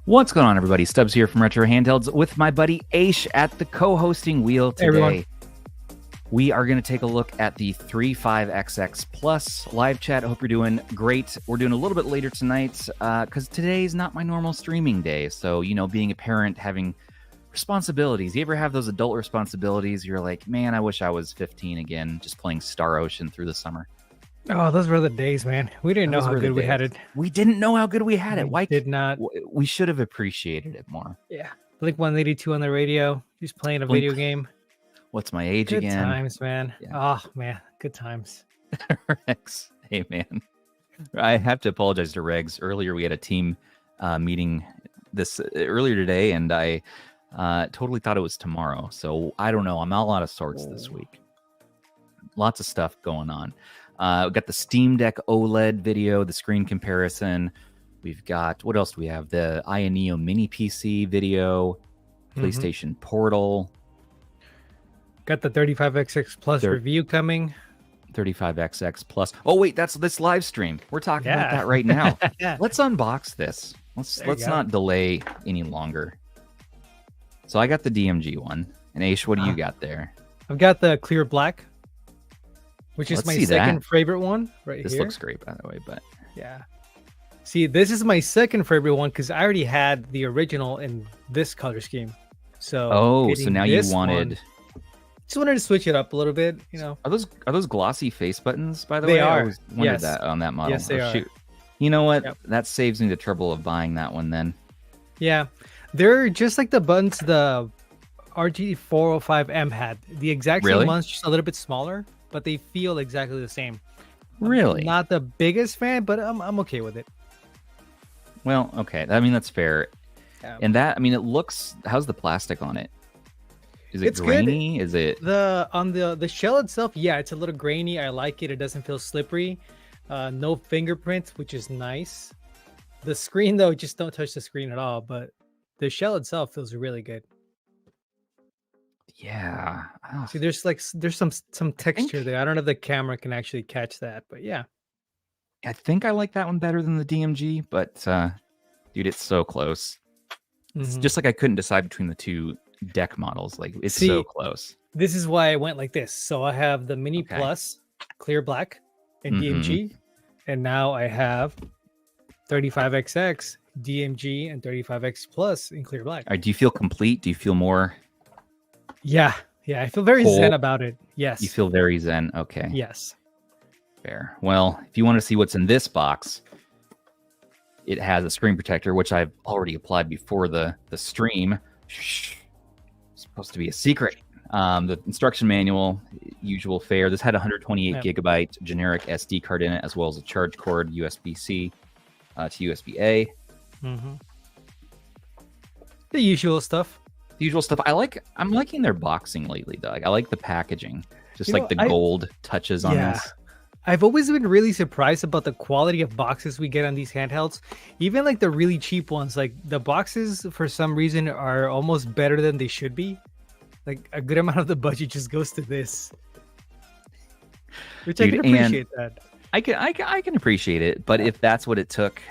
What's going on, everybody? Stubbs here from Retro Handhelds with my buddy Aish at the co-hosting wheel today. Hey, we are going to take a look at the 35XX Plus live chat. I hope you're doing great. We're doing a little bit later tonight because today's not my normal streaming day. So, you know, being a parent, having responsibilities. You ever have those adult responsibilities? You're like, man, I wish I was 15 again, just playing Star Ocean through the summer. Oh, those were the days, man. We didn't know how good we had it. We didn't know how good we had it. Why did not? We should have appreciated it more. Yeah. Blink 182 on the radio, just playing a video game. What's my age good again? Good times, man. Yeah. Oh, man. Good times. Rex, hey, man. I have to apologize to Regs. Earlier, we had a team meeting earlier today, and I totally thought it was tomorrow. So I don't know. I'm out of sorts this week. Lots of stuff going on. We've got the Steam Deck OLED video, the screen comparison. We've got, what else do we have? The Neo Mini PC video, PlayStation Portal. Got the 35XX Plus review coming. 35XX Plus. Oh, wait, that's this live stream. We're talking about that right now. Let's unbox this. Let's not delay any longer. So I got the DMG one. And Aish, what do you got there? I've got the clear black, which is my second favorite one right this here. This looks great, by the way, but yeah. See, this is my second favorite one because I already had the original in this color scheme. So so now you wanted. Just wanted to switch it up a little bit, you know. Are those glossy face buttons, by the way? They are. I always wondered that on that model. Yes, they are. Shoot. You know what? Yep. That saves me the trouble of buying that one then. Yeah, they're just like the buttons the RG35M had. The exact same ones, just a little bit smaller. But they feel exactly the same. Really? I'm not the biggest fan, but I'm okay with it. Well, okay. I mean, that's fair. Yeah. And that, I mean, it looks, how's the plastic on it? Is it grainy? Good. Is it on the shell itself? Yeah, it's a little grainy. I like it. It doesn't feel slippery. No fingerprints, which is nice. The screen though, just don't touch the screen at all, but the shell itself feels really good. Yeah. See, there's some texture there. I don't know if the camera can actually catch that, but yeah. I think I like that one better than the DMG, but dude, it's so close. It's just like I couldn't decide between the two deck models. Like it's so close. This is why I went like this. So I have the Mini Plus clear black and DMG, and now I have 35XX DMG and 35X Plus in clear black. All right, do you feel complete? Do you feel more? Yeah, I feel very zen about it. Yes. You feel very zen. Okay. Yes. Fair. Well, if you want to see what's in this box, it has a screen protector, which I've already applied before the stream. Shh. It's supposed to be a secret. The instruction manual, usual fare. This had 128 gigabyte generic SD card in it, as well as a charge cord, USB-C to USB-A. The usual stuff. I'm liking their boxing lately, Doug. I like the packaging, just like the gold touches on this. I've always been really surprised about the quality of boxes we get on these handhelds. Even like the really cheap ones, like the boxes for some reason are almost better than they should be. Like a good amount of the budget just goes to this, which I can appreciate that. I can appreciate it, but if that's what it took,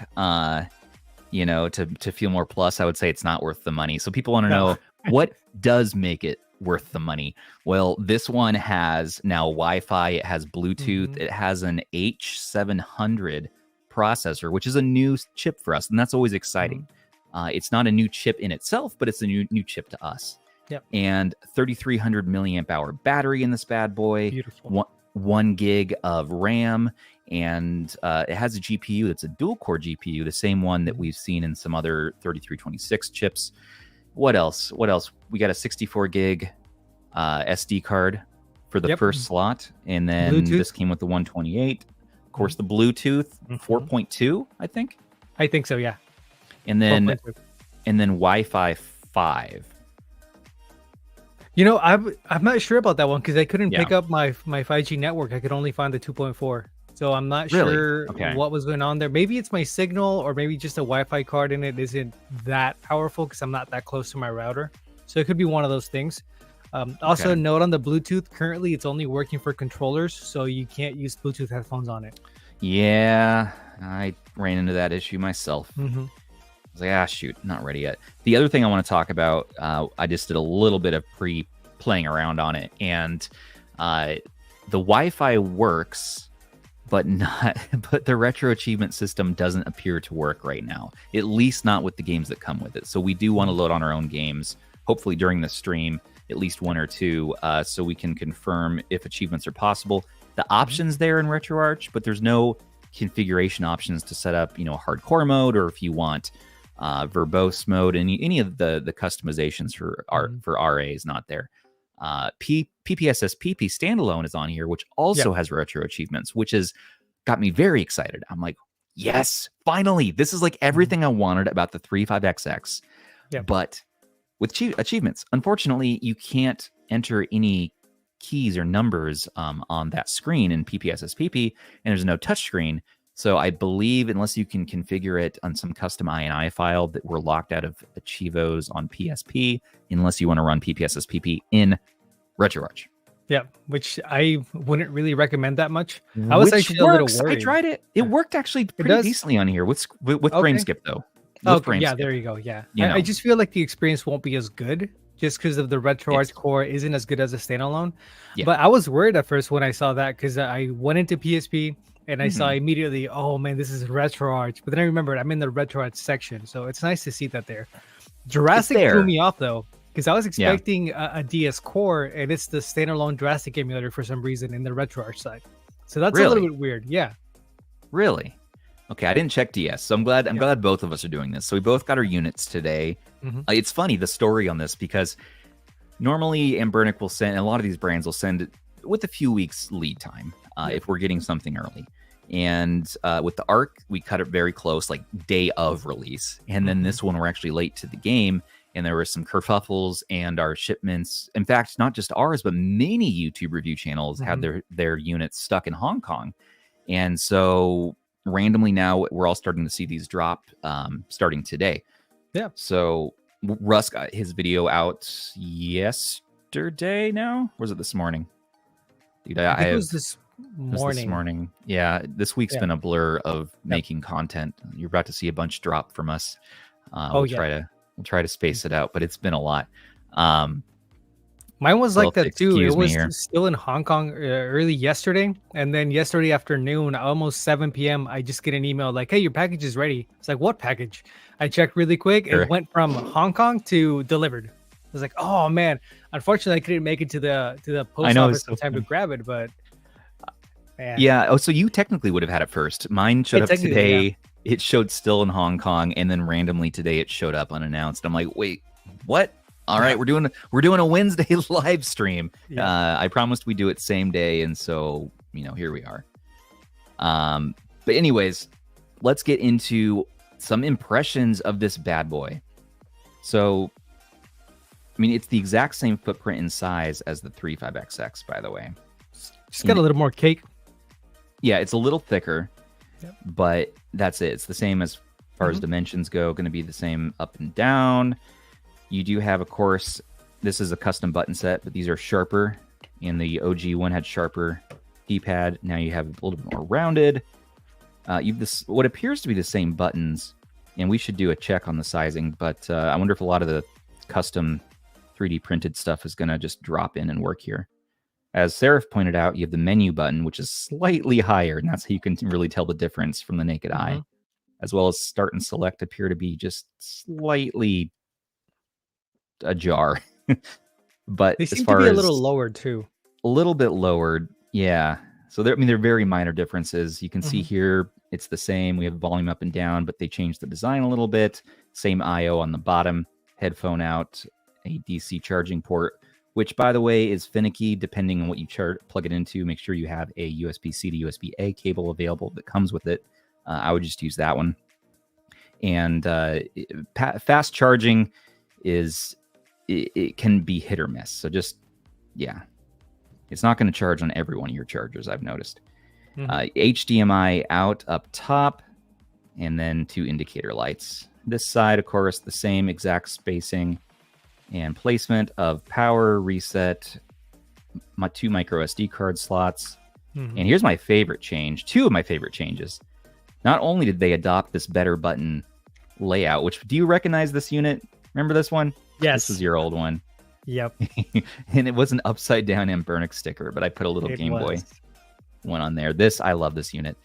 you know, to feel more plus, I would say it's not worth the money. So people want to know what does make it worth the money. Well, this one has now Wi-Fi, it has Bluetooth, it has an H700 processor, which is a new chip for us, and that's always exciting. It's not a new chip in itself, but it's a new chip to us. Yep. And 3,300 milliamp hour battery in this bad boy. Beautiful. 1 gig of RAM, and it has a GPU that's a dual core GPU, the same one that we've seen in some other 3326 chips. What else? We got a 64 gig SD card for the first slot, and then Bluetooth. This came with the 128. Of course, the Bluetooth 4.2, I think. I think so, yeah. And then Wi-Fi 5. You know, I'm not sure about that one because I couldn't pick up my 5G network. I could only find the 2.4. So I'm not sure what was going on there. Maybe it's my signal, or maybe just a Wi-Fi card in it isn't that powerful because I'm not that close to my router. So it could be one of those things. Also, note on the Bluetooth, currently it's only working for controllers, so you can't use Bluetooth headphones on it. Yeah, I ran into that issue myself. was like, shoot, not ready yet. The other thing I want to talk about, I just did a little bit of playing around on it, and the Wi-Fi works, but the retro achievement system doesn't appear to work right now, at least not with the games that come with it. So we do want to load on our own games, hopefully during the stream, at least one or two, so we can confirm if achievements are possible. The options there in RetroArch, but there's no configuration options to set up, hardcore mode, or if you want verbose mode, any of the customizations for RA is not there. PPSSPP standalone is on here, which also has retro achievements, which has got me very excited. I'm like, yes, finally, this is like everything I wanted about the 35XX, but with achievements. Unfortunately, you can't enter any keys or numbers on that screen in PPSSPP, and there's no touchscreen. So I believe unless you can configure it on some custom INI file, that we're locked out of Achievos on PSP, unless you want to run PPSSPP in RetroArch. Yeah, which I wouldn't really recommend that much. I was actually a little worried. I tried it. It worked actually pretty decently on here with frame skip though. There you go. Yeah, I just feel like the experience won't be as good just because of the RetroArch core isn't as good as a standalone. Yeah. But I was worried at first when I saw that, because I went into PSP and I saw immediately, oh man, this is RetroArch. But then I remembered I'm in the RetroArch section, so it's nice to see that there. Jurassic threw me off though, because I was expecting a DS core, and it's the standalone Jurassic emulator for some reason in the RetroArch side. So that's a little bit weird. Yeah. Really? Okay, I didn't check DS, so I'm glad both of us are doing this. So we both got our units today. It's funny, the story on this, because normally Anbernic will send, and a lot of these brands will send it with a few weeks lead time if we're getting something early. And with the ARC, we cut it very close, like day of release. And then this one, we're actually late to the game, and there were some kerfuffles, and our shipments, in fact, not just ours, but many YouTube review channels had their units stuck in Hong Kong. And so randomly now we're all starting to see these drop starting today. Yeah. So Russ got his video out yesterday now. Or was it this morning? Dude, I think it was this morning. Yeah, this week's been a blur of making content. You're about to see a bunch drop from us. We'll try to space it out, but it's been a lot. Mine was like that too. It was still in Hong Kong early yesterday, and then yesterday afternoon, almost 7 p.m., I just get an email like, "Hey, your package is ready." It's like, "What package?" I checked really quick. It went from Hong Kong to delivered. I was like, "Oh man!" Unfortunately, I couldn't make it to the post office in time to grab it, but man. Yeah. Oh, so you technically would have had it first. Mine showed up today. Yeah. It showed still in Hong Kong, and then randomly today it showed up unannounced. I'm like, wait, what? All right, we're doing a Wednesday live stream. I promised we'd do it same day, and so here we are. But anyways, let's get into some impressions of this bad boy. So, I mean, it's the exact same footprint and size as the 35XX, by the way. Just got a little more cake. Yeah, it's a little thicker, but that's it. It's the same as far as dimensions go. Going to be the same up and down. You do have, of course, this is a custom button set, but these are sharper. And the OG one had sharper D-pad. Now you have a little bit more rounded. You've this what appears to be the same buttons, and we should do a check on the sizing. But I wonder if a lot of the custom 3D printed stuff is going to just drop in and work here. As Seraph pointed out, you have the menu button, which is slightly higher, and that's how you can really tell the difference from the naked eye. As well as start and select appear to be just slightly ajar. But they seem to be a little lowered too. A little bit lowered, yeah. So they're very minor differences. You can see here it's the same. We have volume up and down, but they changed the design a little bit. Same I/O on the bottom, headphone out, a DC charging port, which by the way is finicky depending on what you plug it into. Make sure you have a USB-C to USB-A cable available that comes with it. I would just use that one. And fast charging it can be hit or miss. So just, it's not going to charge on every one of your chargers, I've noticed. HDMI out up top, and then 2 indicator lights. This side, of course, the same exact spacing and placement of power, reset, my 2 micro SD card slots. And here's my favorite change, 2 of my favorite changes. Not only did they adopt this better button layout. Which, do you recognize this unit? Remember this one? Yes. This is your old one. Yep. And it was an upside down Anbernic sticker, but I put a little Game Boy one on there. I love this unit.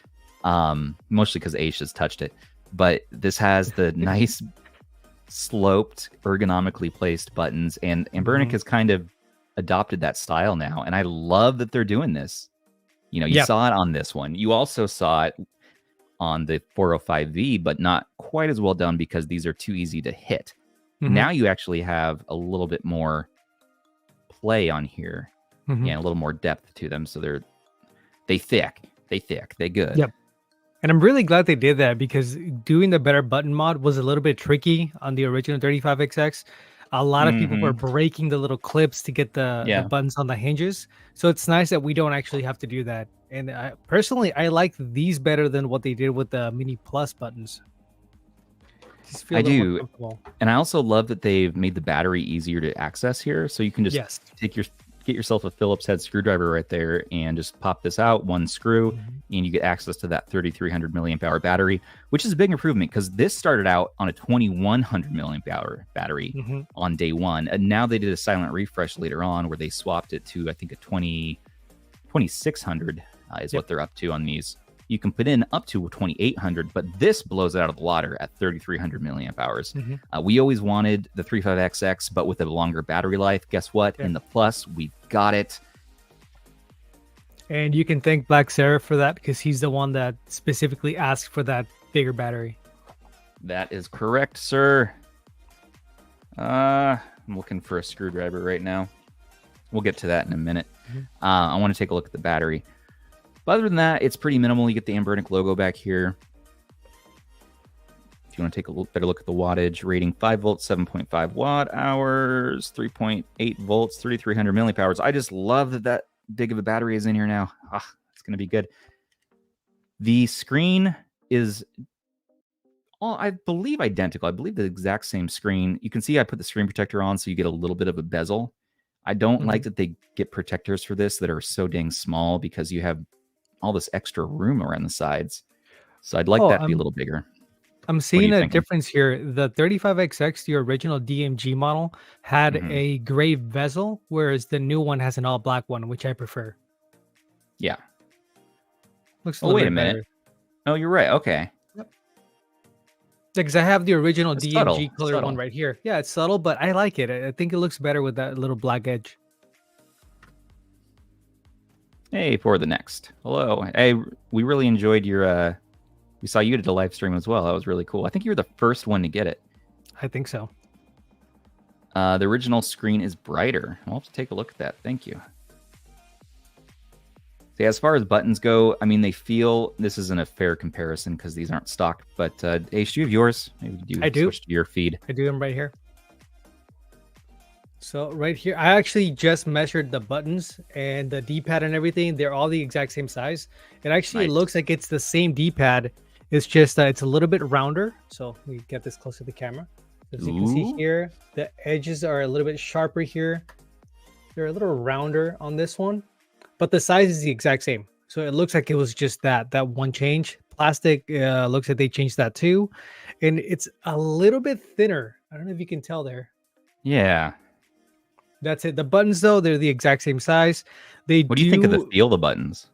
Mostly because Aish has touched it. But this has the nice sloped, ergonomically placed buttons, and Anbernic has kind of adopted that style now. And I love that they're doing this. You know, you saw it on this one. You also saw it on the 405V, but not quite as well done because these are too easy to hit. Now you actually have a little bit more play on here, and a little more depth to them. So they thick, they good. Yep. And I'm really glad they did that because doing the better button mod was a little bit tricky on the original 35XX. A lot of people were breaking the little clips to get the buttons on the hinges. So it's nice that we don't actually have to do that. And personally, I like these better than what they did with the Mini Plus buttons. I do. And I also love that they've made the battery easier to access here. So you can just get yourself a Phillips head screwdriver right there and just pop this out, one screw, and you get access to that 3,300 milliamp hour battery, which is a big improvement because this started out on a 2,100 milliamp hour battery on day one. And now they did a silent refresh later on where they swapped it to, I think, a 2,600 is what they're up to on these. You can put in up to 2,800, but this blows it out of the water at 3,300 milliamp hours. We always wanted the 35XX, but with a longer battery life. Guess what? In the Plus, we've got it. And you can thank Black Sarah for that because he's the one that specifically asked for that bigger battery. That is correct, sir. I'm looking for a screwdriver right now. We'll get to that in a minute. I want to take a look at the battery. But other than that, it's pretty minimal. You get the Anbernic logo back here. If you want to take a better look at the wattage, rating 5 volts, 7.5 watt hours, 3.8 volts, 3,300 milliamp hours. I just love that big of a battery is in here now. It's going to be good. The screen is, I believe, identical. I believe the exact same screen. You can see I put the screen protector on so you get a little bit of a bezel. I don't like that they get protectors for this that are so dang small because you have all this extra room around the sides. So I'd like that to be a little bigger. I'm seeing a difference here. The 35XX, the original DMG model, had a gray bezel, whereas the new one has an all black one, which I prefer. Yeah. Looks a little bit better. Oh, you're right. Okay. Yep. Because I have the original DMG color one right here. Yeah, it's subtle, but I like it. I think it looks better with that little black edge. Hey, for the next. Hello. Hey, we really enjoyed your, we saw you did a live stream as well. That was really cool. I think you were the first one to get it. I think so. The original screen is brighter. I'll have to take a look at that. Thank you. So yeah, as far as buttons go, I mean, they feel, this isn't a fair comparison because these aren't stock, but Aish, do you have yours? Maybe I do. Switch to your feed. I do them right here. So right here, I actually just measured the buttons and the D-pad and everything. They're all the exact same size. It actually looks like it's the same D-pad. It's just it's a little bit rounder. So we get this close to the camera. As you can see here, the edges are a little bit sharper here. They're a little rounder on this one, but the size is the exact same. So it looks like it was just that one change. Plastic looks like they changed that too. And it's a little bit thinner. I don't know if you can tell there. Yeah. That's it. The buttons, though, they're the exact same size. What do you think of the feel of the buttons?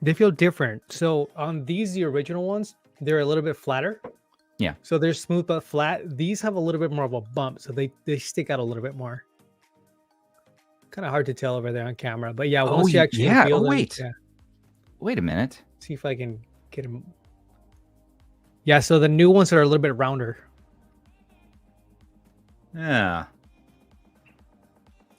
They feel different. So on these, the original ones, they're a little bit flatter. Yeah. So they're smooth but flat. These have a little bit more of a bump, so they stick out a little bit more. Kind of hard to tell over there on camera, but yeah, once you actually feel them, wait a minute. See if I can get them. Yeah, so the new ones are a little bit rounder. Yeah.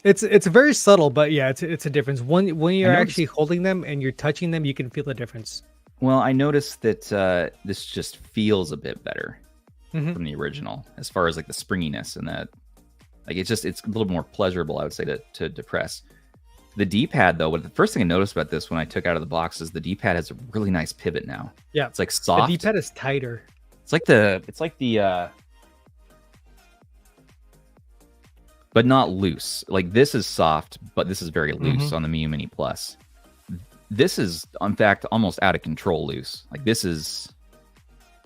It's very subtle, but yeah, it's a difference. When you're actually holding them and you're touching them, you can feel the difference. Well, I noticed that this just feels a bit better from the original, as far as like the springiness and that. Like it's a little more pleasurable, I would say, to depress. The D-pad, though, the first thing I noticed about this when I took it out of the box is the D-pad has a really nice pivot now. Yeah, it's like soft. The D-pad is tighter. It's like the but not loose. Like this is soft, but this is very loose on the Mini Plus. This is, in fact, almost out of control loose. Like this is,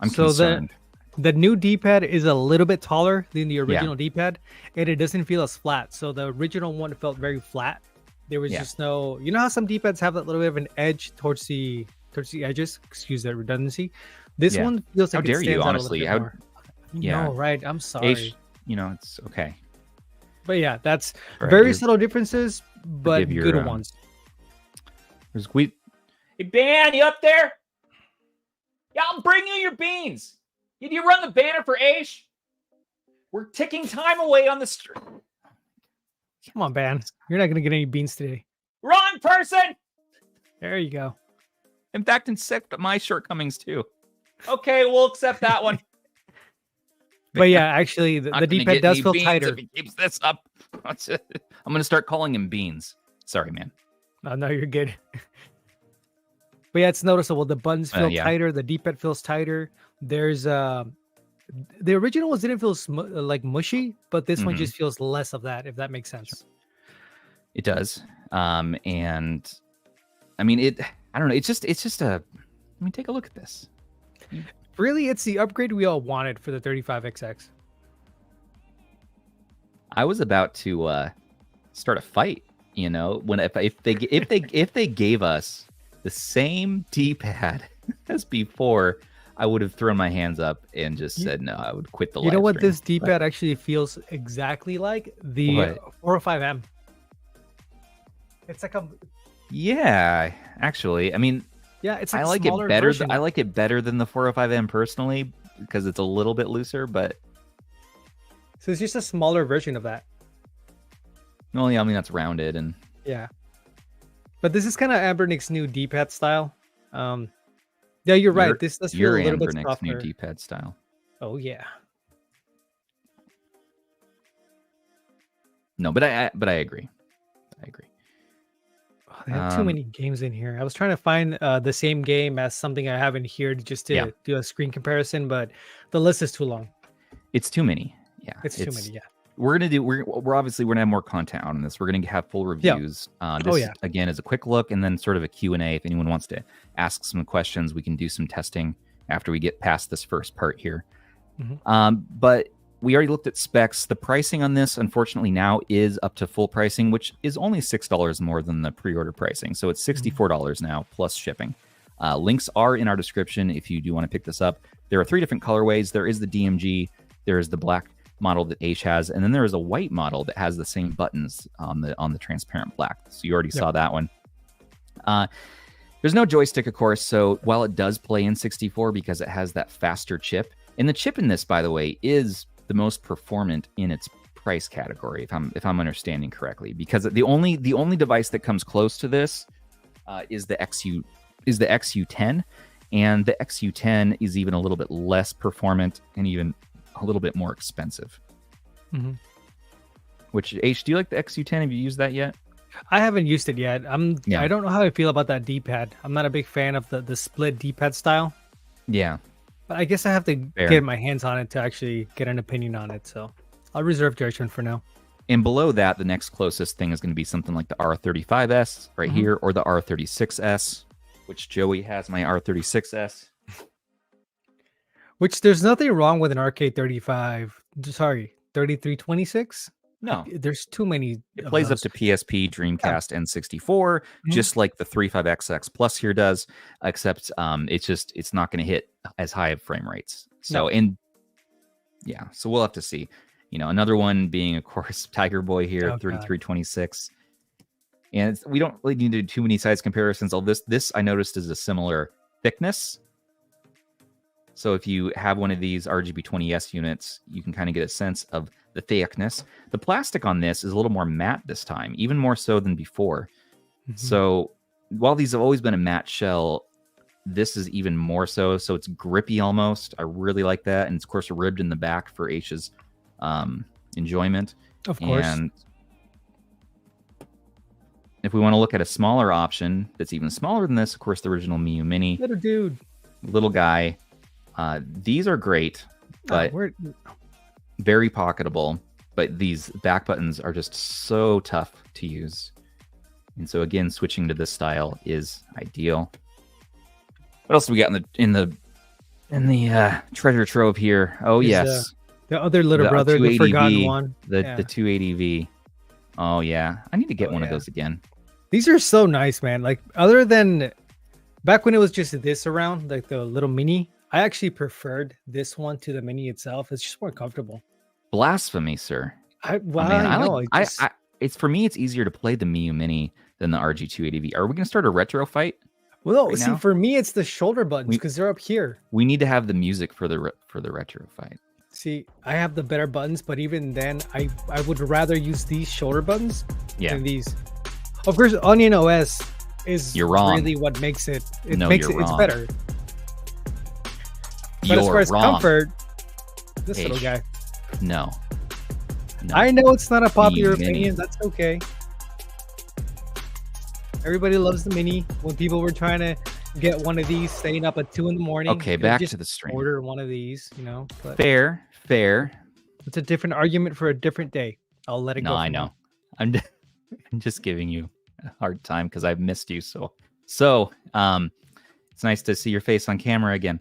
I'm concerned. The new D-pad is a little bit taller than the original D-pad, and it doesn't feel as flat. So the original one felt very flat. There was just no, you know how some D-pads have that little bit of an edge towards the edges. Excuse that redundancy. This one feels like how dare you? Honestly, no, right? I'm sorry. Aish, you know, it's okay. But yeah, that's very subtle differences, but good ones. Hey, Ben, you up there? Yeah, I'll bring you your beans. Did you run the banner for Aish? We're ticking time away on the street. Come on, Ben. You're not going to get any beans today. Wrong person! There you go. In fact, accept my shortcomings too. Okay, we'll accept that one. But yeah, actually, the D-pad does feel tighter. If he keeps this up, I'm going to start calling him Beans. Sorry, man. No, you're good. But yeah, it's noticeable. The buttons feel tighter. The D-pad feels tighter. There's the original ones didn't feel like mushy, but this one just feels less of that, if that makes sense. It does. And I mean, I don't know. It's just a, I mean, take a look at this. Really, it's the upgrade we all wanted for the 35XX. I was about to start a fight, you know, when if they gave us the same D-pad as before, I would have thrown my hands up and just said no. I would quit the. You know what this D-pad actually feels exactly like? The 405M. It's like a. Yeah, actually, I mean. Yeah, it's like I like it better. I like it better than the 405M personally because it's a little bit looser, but so it's just a smaller version of that. Well, yeah, I mean that's rounded and but this is kind of Anbernic's new D-pad style. Yeah, you're right. This does feel a little bit softer. New D-pad style. Oh yeah. No, but I agree. They have too many games in here. I was trying to find the same game as something I have in here just to do a screen comparison, but the list is too long. It's too many. Yeah, it's too many. Yeah, we're obviously we're gonna have more content on this. We're gonna have full reviews. This again is a quick look and then sort of a Q&A. If anyone wants to ask some questions, we can do some testing after we get past this first part here. But we already looked at specs. The pricing on this, unfortunately, now is up to full pricing, which is only $6 more than the pre-order pricing. So it's $64 now, plus shipping. Links are in our description if you do want to pick this up. There are 3 different colorways. There is the DMG, there is the black model that Aish has, and then there is a white model that has the same buttons on the transparent black. So you already saw that one. There's no joystick, of course, so while it does play in 64 because it has that faster chip, and the chip in this, by the way, is the most performant in its price category, if I'm understanding correctly, because the only device that comes close to this is the XU10, and the XU10 is even a little bit less performant and even a little bit more expensive. Which Aish, do you like the XU10? Have you used that yet? I haven't used it yet. I don't know how I feel about that D-pad. I'm not a big fan of the split D-pad style. Yeah. But I guess I have to get my hands on it to actually get an opinion on it. So I'll reserve judgment for now. And below that, the next closest thing is going to be something like the R35S right here, or the R36S, which Joey has my R36S. Which there's nothing wrong with an RK3326. No, there's too many. It plays up to PSP, Dreamcast, and 64, just like the 35XX Plus here does, except it's not going to hit as high of frame rates. So so we'll have to see. You know, another one being, of course, Tiger Boy here, 3326, and we don't really need to do too many size comparisons. All this I noticed is a similar thickness. So if you have one of these RGB20S units, you can kind of get a sense of the thickness. The plastic on this is a little more matte this time, even more so than before. So while these have always been a matte shell, this is even more so. So it's grippy almost. I really like that. And it's, of course, ribbed in the back for Aish's enjoyment. Of course. And if we want to look at a smaller option that's even smaller than this, of course, the original Miu Mini. Little dude. Little guy. These are great, but very pocketable. But these back buttons are just so tough to use. And so again, switching to this style is ideal. What else do we got in the And the treasure trove here. Oh, yes. The other little brother, the forgotten one. The 280V. Oh, yeah. I need to get one of those again. These are so nice, man. Like, other than back when it was just this around, like the little mini, I actually preferred this one to the mini itself. It's just more comfortable. Blasphemy, sir. It's for me, it's easier to play the Miu Mini than the RG280V. Are we going to start a retro fight? Well, see, for me, it's the shoulder buttons because they're up here. We need to have the music for the retro fight. See, I have the better buttons, but even then, I would rather use these shoulder buttons than these. Of course, Onion OS is really what makes it. It's better. But as far as comfort, this little guy. No. I know it's not a popular opinion. That's okay. Everybody loves the mini. When people were trying to get one of these, staying up at 2 a.m. Okay, back to the stream. Order one of these, But fair. It's a different argument for a different day. I'll let it go. No, I know. I'm just giving you a hard time because I've missed you. So it's nice to see your face on camera again.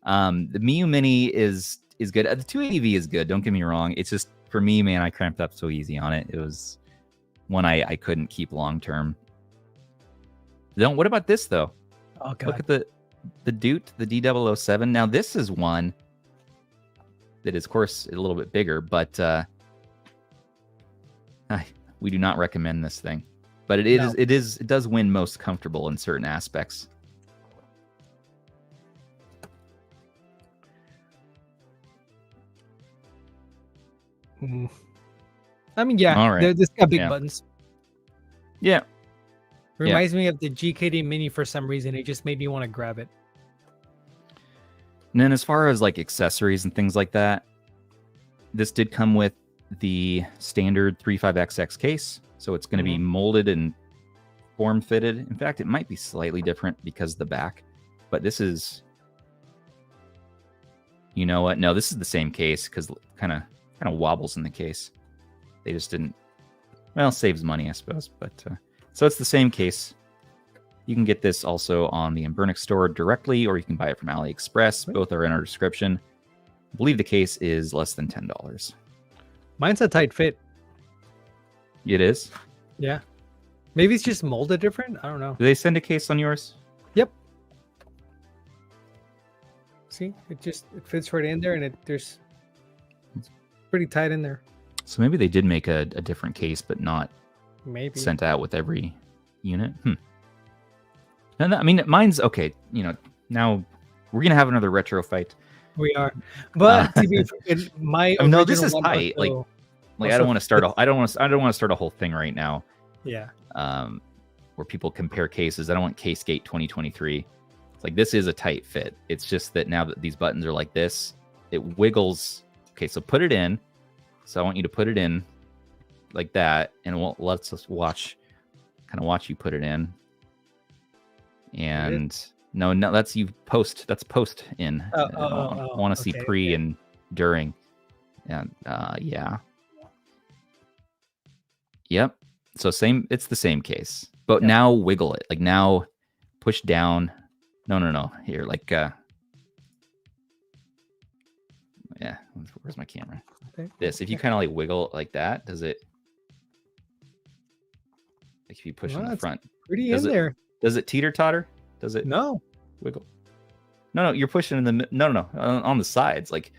The Miu Mini is good. The 280V is good. Don't get me wrong. It's just for me, man. I cramped up so easy on it. It was one I couldn't keep long term. What about this though? Oh, God. Look at the Doot, the D007. Now this is one that is, of course, a little bit bigger, but we do not recommend this thing. But it does win most comfortable in certain aspects. I mean, this got big buttons. Yeah. Reminds me of the GKD Mini for some reason. It just made me want to grab it. And then as far as like accessories and things like that, this did come with the standard 35XX case. So it's going to be molded and form fitted. In fact, it might be slightly different because of the back. But this is... You know what? No, this is the same case because kind of wobbles in the case. They just didn't... Well, saves money, I suppose. But... So it's the same case. You can get this also on the Anbernic store directly, or you can buy it from AliExpress. Both are in our description. I believe the case is less than $10. Mine's a tight fit. It is? Yeah. Maybe it's just molded different. I don't know. Do they send a case on yours? Yep. See, it fits right in there, and it's pretty tight in there. So maybe they did make a different case, but not maybe sent out with every unit. And I mean, mine's okay. Now we're gonna have another retro fight. We are, but no, this is tight. Like I don't want to start. I don't want to start a whole thing right now. Yeah. Where people compare cases. I don't want Casegate 2023. It's like this is a tight fit. It's just that now that these buttons are like this, it wiggles. Okay, so put it in. So I want you to put it in like that, and let's just watch you put it in. And no, that's you post. That's post in. I want to see pre and during. And yeah. Yep. So it's the same case, but now wiggle it. Like now, push down. No. Here, like yeah. Where's my camera? This. If you kind of like wiggle it like that, does it? Like if you push on the front, pretty in there. Does it teeter totter? Does it? No. Wiggle. No. You're pushing in the no on the sides. Like,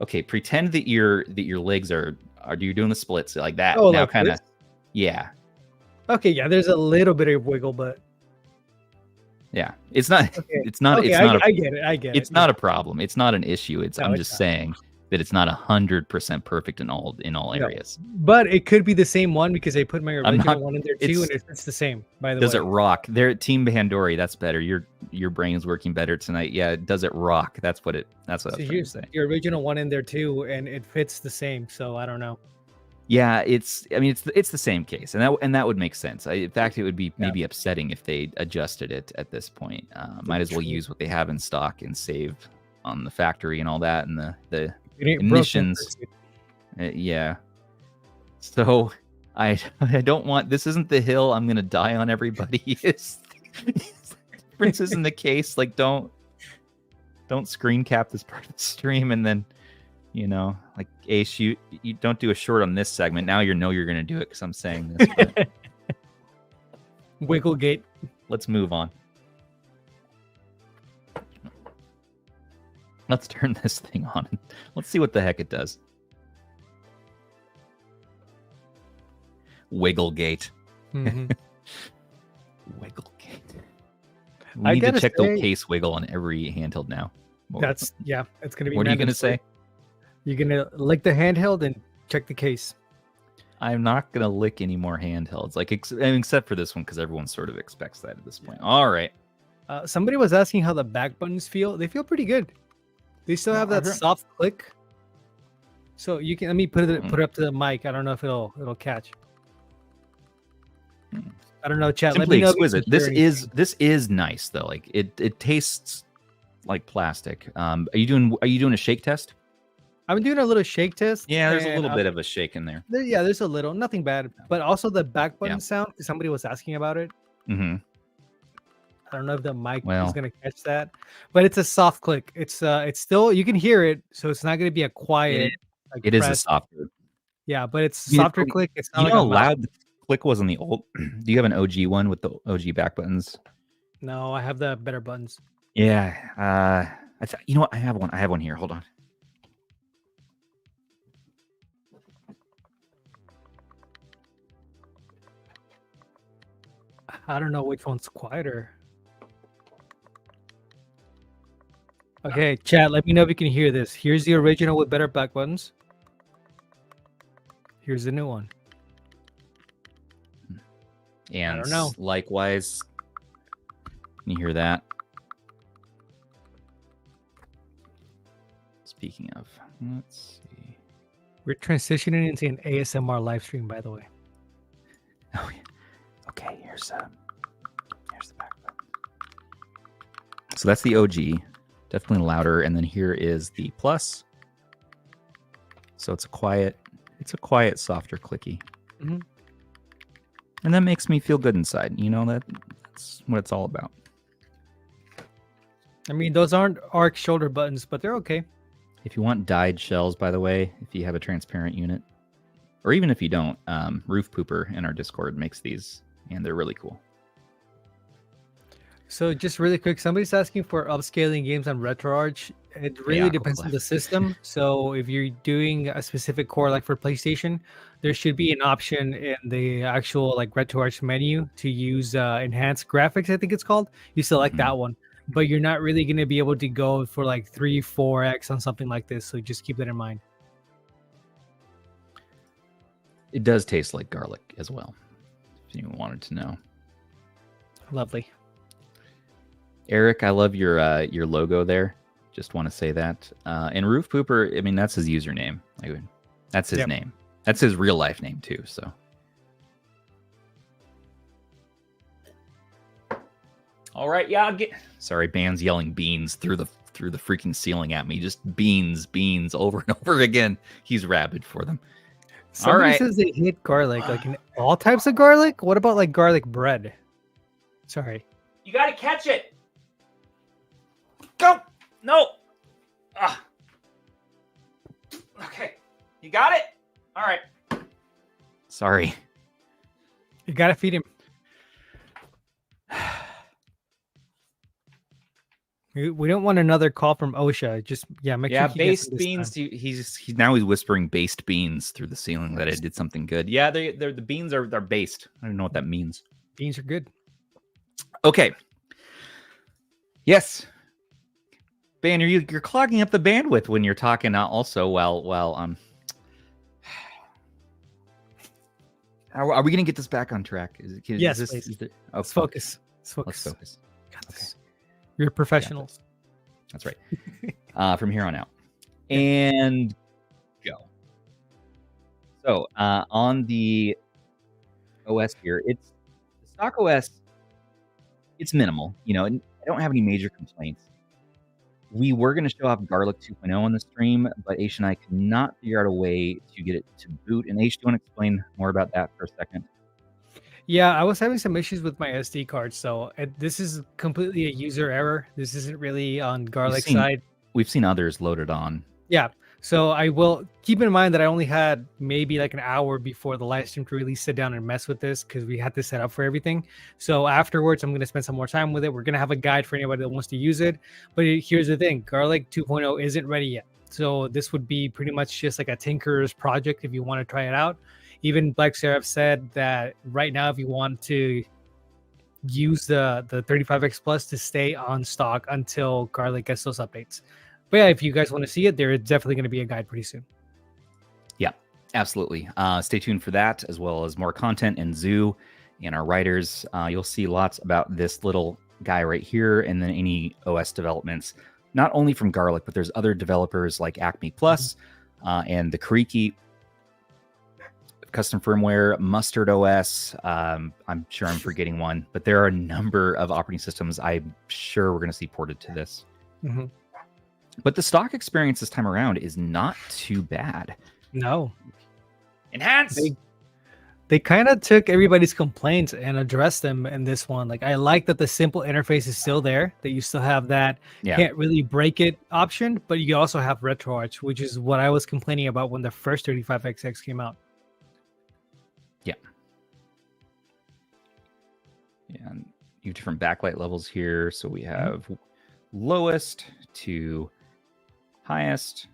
okay, pretend that your legs are you're doing the splits like that. Oh, now like kind of. Yeah. Okay. Yeah. There's a little bit of wiggle, but. Yeah, it's not. Okay. It's not. Okay, it's not. I get it. It's not a problem. It's not an issue. I'm just saying that it's not 100% perfect in all areas. But it could be the same one because they put my original one in there too, and it's the same. By the way, does it rock? They're Team Pandori. That's better. Your brain is working better tonight. Yeah, does it rock? That's what I was trying to say. Your original one in there too, and it fits the same. So I don't know. Yeah, it's the same case, and that would make sense. In fact, it would be maybe upsetting if they adjusted it at this point. Might as well use what they have in stock and save on the factory and all that, and the emissions. Yeah. So I don't want. This isn't the hill I'm gonna die on. Everybody is differences in the case. Like don't. don't screen cap this part of the stream and then, you know, like Aish, you don't do a short on this segment. Now you know you're going to do it because I'm saying this. But... Wigglegate. Let's move on. Let's turn this thing on. Let's see what the heck it does. Wigglegate. Mm-hmm. Wigglegate. We need to check the case wiggle on every handheld now. That's it's gonna be. What are you gonna say? You're gonna lick the handheld and check the case. I'm not gonna lick any more handhelds, like except for this one, because everyone sort of expects that at this point. All right. Somebody was asking how the back buttons feel. They feel pretty good. They still have that soft click. So you can let me put it up to the mic. I don't know if it'll catch. I don't know, chat. Simply let me know exquisite. This is nice though. Like it tastes like plastic. Are you doing a shake test? I'm doing a little shake test. Yeah, there's a little bit of a shake in there. There's a little, nothing bad. But also the back button sound. Somebody was asking about it. Mm-hmm. I don't know if the mic is gonna catch that, but it's a soft click. It's still, you can hear it, so it's not gonna be a quiet. It is a softer. Yeah, but it's softer click. It's not how loud the click was on the old. Do you have an OG one with the OG back buttons? No, I have the better buttons. Yeah. You know what? I have one. I have one here. Hold on. I don't know which one's quieter. Okay, chat, let me know if you can hear this. Here's the original with better back buttons. Here's the new one. And I don't know. Likewise, can you hear that? Speaking of, let's see. We're transitioning into an ASMR live stream, by the way. Oh, yeah. Okay, here's the back button. So that's the OG, definitely louder, and then here is the plus. So it's a quiet, softer clicky. Mm-hmm. And that makes me feel good inside. You know, that's what it's all about. I mean, those aren't arc shoulder buttons, but they're okay. If you want dyed shells, by the way, if you have a transparent unit, or even if you don't, Roof Pooper in our Discord makes these, and they're really cool. So just really quick, somebody's asking for upscaling games on RetroArch. It really depends on the system. So if you're doing a specific core, like for PlayStation, there should be an option in the actual like RetroArch menu to use enhanced graphics, I think it's called. You select that one, but you're not really going to be able to go for like 3-4x on something like this. So just keep that in mind. It does taste like garlic as well, if anyone wanted to know. Lovely. Eric, I love your logo there. Just want to say that. And Roof Pooper, I mean, that's his username. That's his name. That's his real life name too. So. All right, yeah. I'll get. Sorry, Ban's yelling beans through the freaking ceiling at me. Just beans over and over again. He's rabid for them. Somebody says they hate garlic, like in all types of garlic. What about like garlic bread? Sorry. You got to catch it. Go. No. Okay. You got it? All right. Sorry. You got to feed him. We don't want another call from OSHA. Just make sure he based beans. He's whispering based beans through the ceiling that I did something good. Yeah, the beans are based. I don't know what that means. Beans are good. Okay. Yes. Ban, you're clogging up the bandwidth when you're talking. Also, are we going to get this back on track? Yes, please. Let's focus. Let's focus. Okay. You're professionals. That's right. From here on out. And go. So on the OS here, it's the stock OS. It's minimal. You know, I don't have any major complaints. We were going to show off Garlic 2.0 on the stream, but Aish and I could not figure out a way to get it to boot. And Aish, do you want to explain more about that for a second? Yeah, I was having some issues with my SD card, so this is completely a user error. This isn't really on Garlic's side. We've seen others loaded on. Yeah, so I will keep in mind that I only had maybe like an hour before the live stream to really sit down and mess with this because we had to set up for everything. So afterwards, I'm going to spend some more time with it. We're going to have a guide for anybody that wants to use it. But here's the thing, Garlic 2.0 isn't ready yet. So this would be pretty much just like a tinkerer's project if you want to try it out. Even Black Seraph said that right now, if you want to use the 35X Plus to stay on stock until Garlic gets those updates. But yeah, if you guys want to see it, there is definitely going to be a guide pretty soon. Yeah, absolutely. Stay tuned for that, as well as more content and Zoo and our writers. You'll see lots about this little guy right here, and then any OS developments, not only from Garlic, but there's other developers like Acme Plus and the Creaky custom firmware, Mustard OS. I'm sure I'm forgetting one, but there are a number of operating systems I'm sure we're going to see ported to this. Mm-hmm. But the stock experience this time around is not too bad. No. Enhance! They kind of took everybody's complaints and addressed them in this one. Like, I like that the simple interface is still there, that you still have that can't really break it option, but you also have RetroArch, which is what I was complaining about when the first 35XX came out. And you have different backlight levels here. So we have lowest to highest.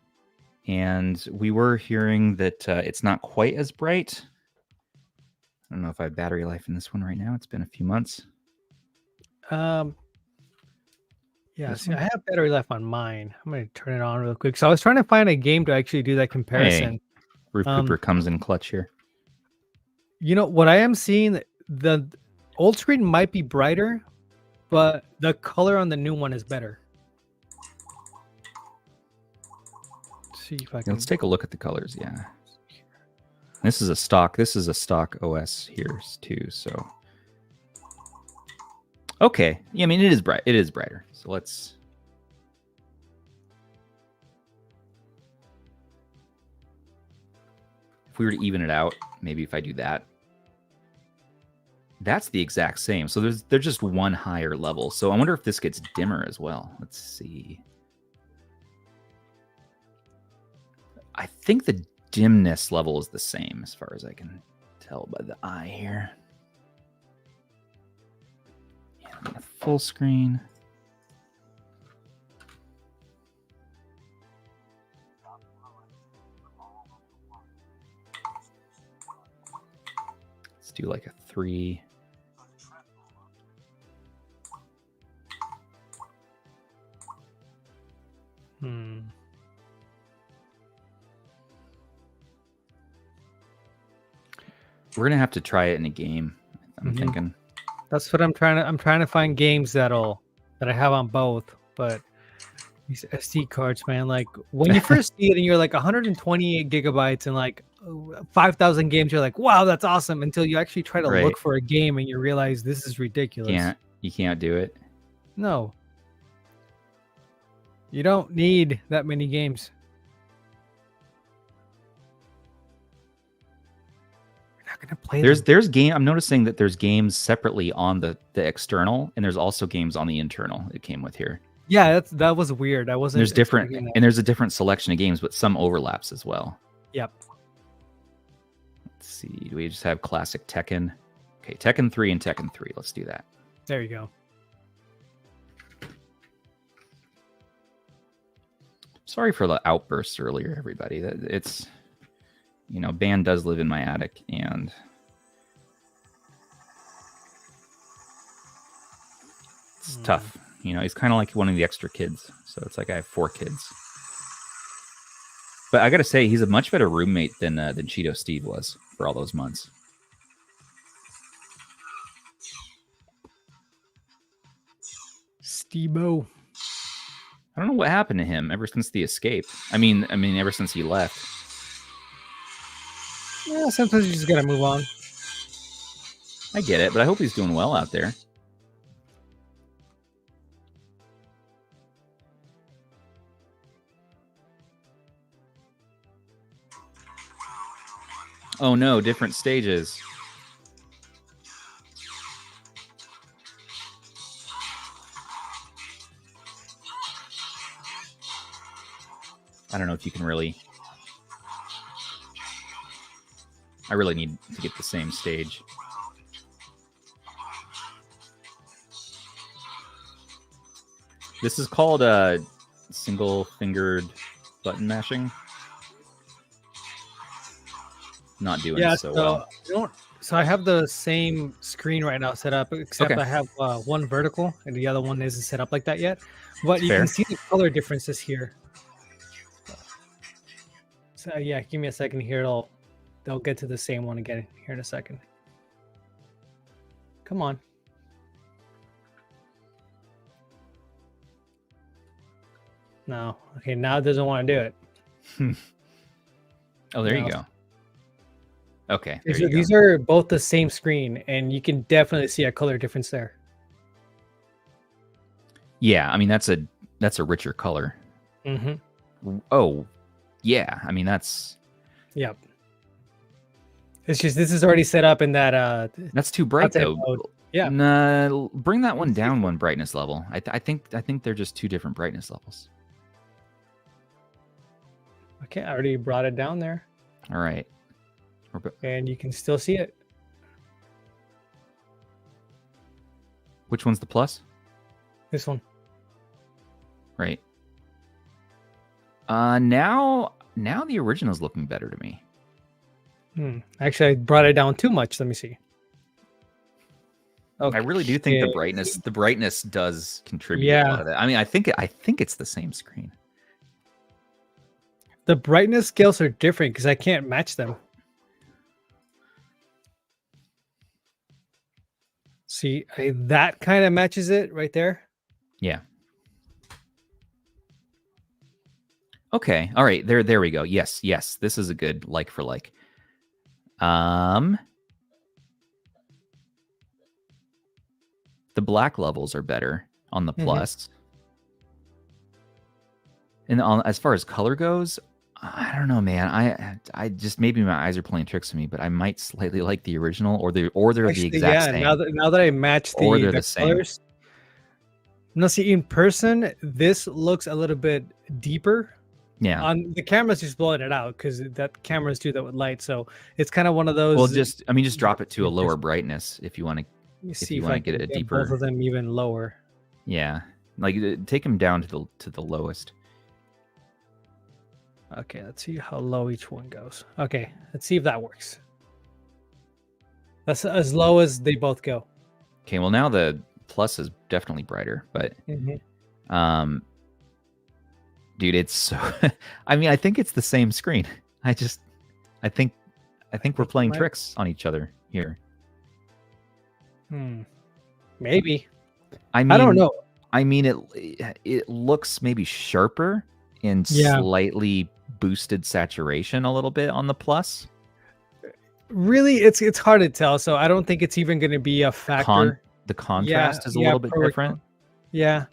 And we were hearing that it's not quite as bright. I don't know if I have battery life in this one right now. It's been a few months. Yeah, see, I have battery life on mine. I'm going to turn it on real quick. So I was trying to find a game to actually do that comparison. Hey, Roof Cooper comes in clutch here. You know, what I am seeing, the old screen might be brighter, but the color on the new one is better. Let's see if I can... Let's take a look at the colors. Yeah. This is a stock OS here too. So, okay. Yeah, I mean, it is bright. It is brighter. So let's... If we were to even it out, maybe if I do that, that's the exact same. So they're just one higher level. So I wonder if this gets dimmer as well. Let's see. I think the dimness level is the same as far as I can tell by the eye here. Yeah, I'm gonna full screen. Let's do like a 3. We're gonna have to try it in a game. I'm thinking. That's what I'm trying to find games that I have on both. But these SD cards, man, like when you first see it and you're like 128 gigabytes and like 5,000 games, you're like, wow, that's awesome. Until you actually try to look for a game and you realize this is ridiculous. You can't do it. No. You don't need that many games. You're not gonna play them. There's game. I'm noticing that there's games separately on the external, and there's also games on the internal. It came with here. Yeah, that was weird. I wasn't. There's different, and there's a different selection of games, but some overlaps as well. Yep. Let's see. Do we just have classic Tekken? Okay, Tekken 3 and Tekken 3. Let's do that. There you go. Sorry for the outbursts earlier, everybody. It's, you know, Ban does live in my attic, and it's tough. You know, he's kind of like one of the extra kids. So it's like I have 4 kids. But I got to say, he's a much better roommate than Cheeto Steve was for all those months. Steve-O. I don't know what happened to him ever since the escape. I mean, ever since he left. Yeah, sometimes you just gotta move on. I get it, but I hope he's doing well out there. Oh no, different stages. I don't know if you can really. I really need to get the same stage. This is called single-fingered button mashing. Not doing so well. So I have the same screen right now set up, except I have one vertical and the other one isn't set up like that yet. But you can see the color differences here. So yeah, give me a second here. They'll get to the same one again here in a second. Come on. No. Okay, now it doesn't want to do it. Oh, there you go. Okay. So these are both the same screen, and you can definitely see a color difference there. Yeah, I mean that's a richer color. Mm-hmm. Oh, yeah. I mean that's. Yep. It's just this is already set up in that. That's too bright though. Mode. Yeah. Nah, bring that one down one brightness level. I think they're just two different brightness levels. Okay, I already brought it down there. All right. And you can still see it. Which one's the plus? This one. Right. Now the original's looking better to me. Actually, I brought it down too much. Let me see. Okay. I really do think the brightness does contribute a lot of that. I mean, I think it's the same screen. The brightness scales are different because I can't match them. See, that kind of matches it right there. Yeah. Okay. All right. There we go. Yes. This is a good like for like. The black levels are better on the plus. And as far as color goes, I don't know, man. I just maybe my eyes are playing tricks on me, but I might slightly like the original, or they're the exact same. Now that I match the colors. No, see, in person, this looks a little bit deeper. Yeah. On the camera's just blowing it out because that cameras do that with light, so it's kind of one of those. Well, just drop it to a lower brightness if you want to. If you want to get it deeper, both of them even lower. Yeah, like take them down to the lowest. Okay, let's see how low each one goes. Okay, let's see if that works. That's as low as they both go. Okay, well now the plus is definitely brighter, but dude, it's so. I mean, I think it's the same screen. I think we're playing tricks on each other here. Maybe. I mean, I don't know. I mean, it looks maybe sharper and slightly boosted saturation a little bit on the plus. Really, it's hard to tell. So I don't think it's even going to be a factor. The contrast is a little bit different. Yeah.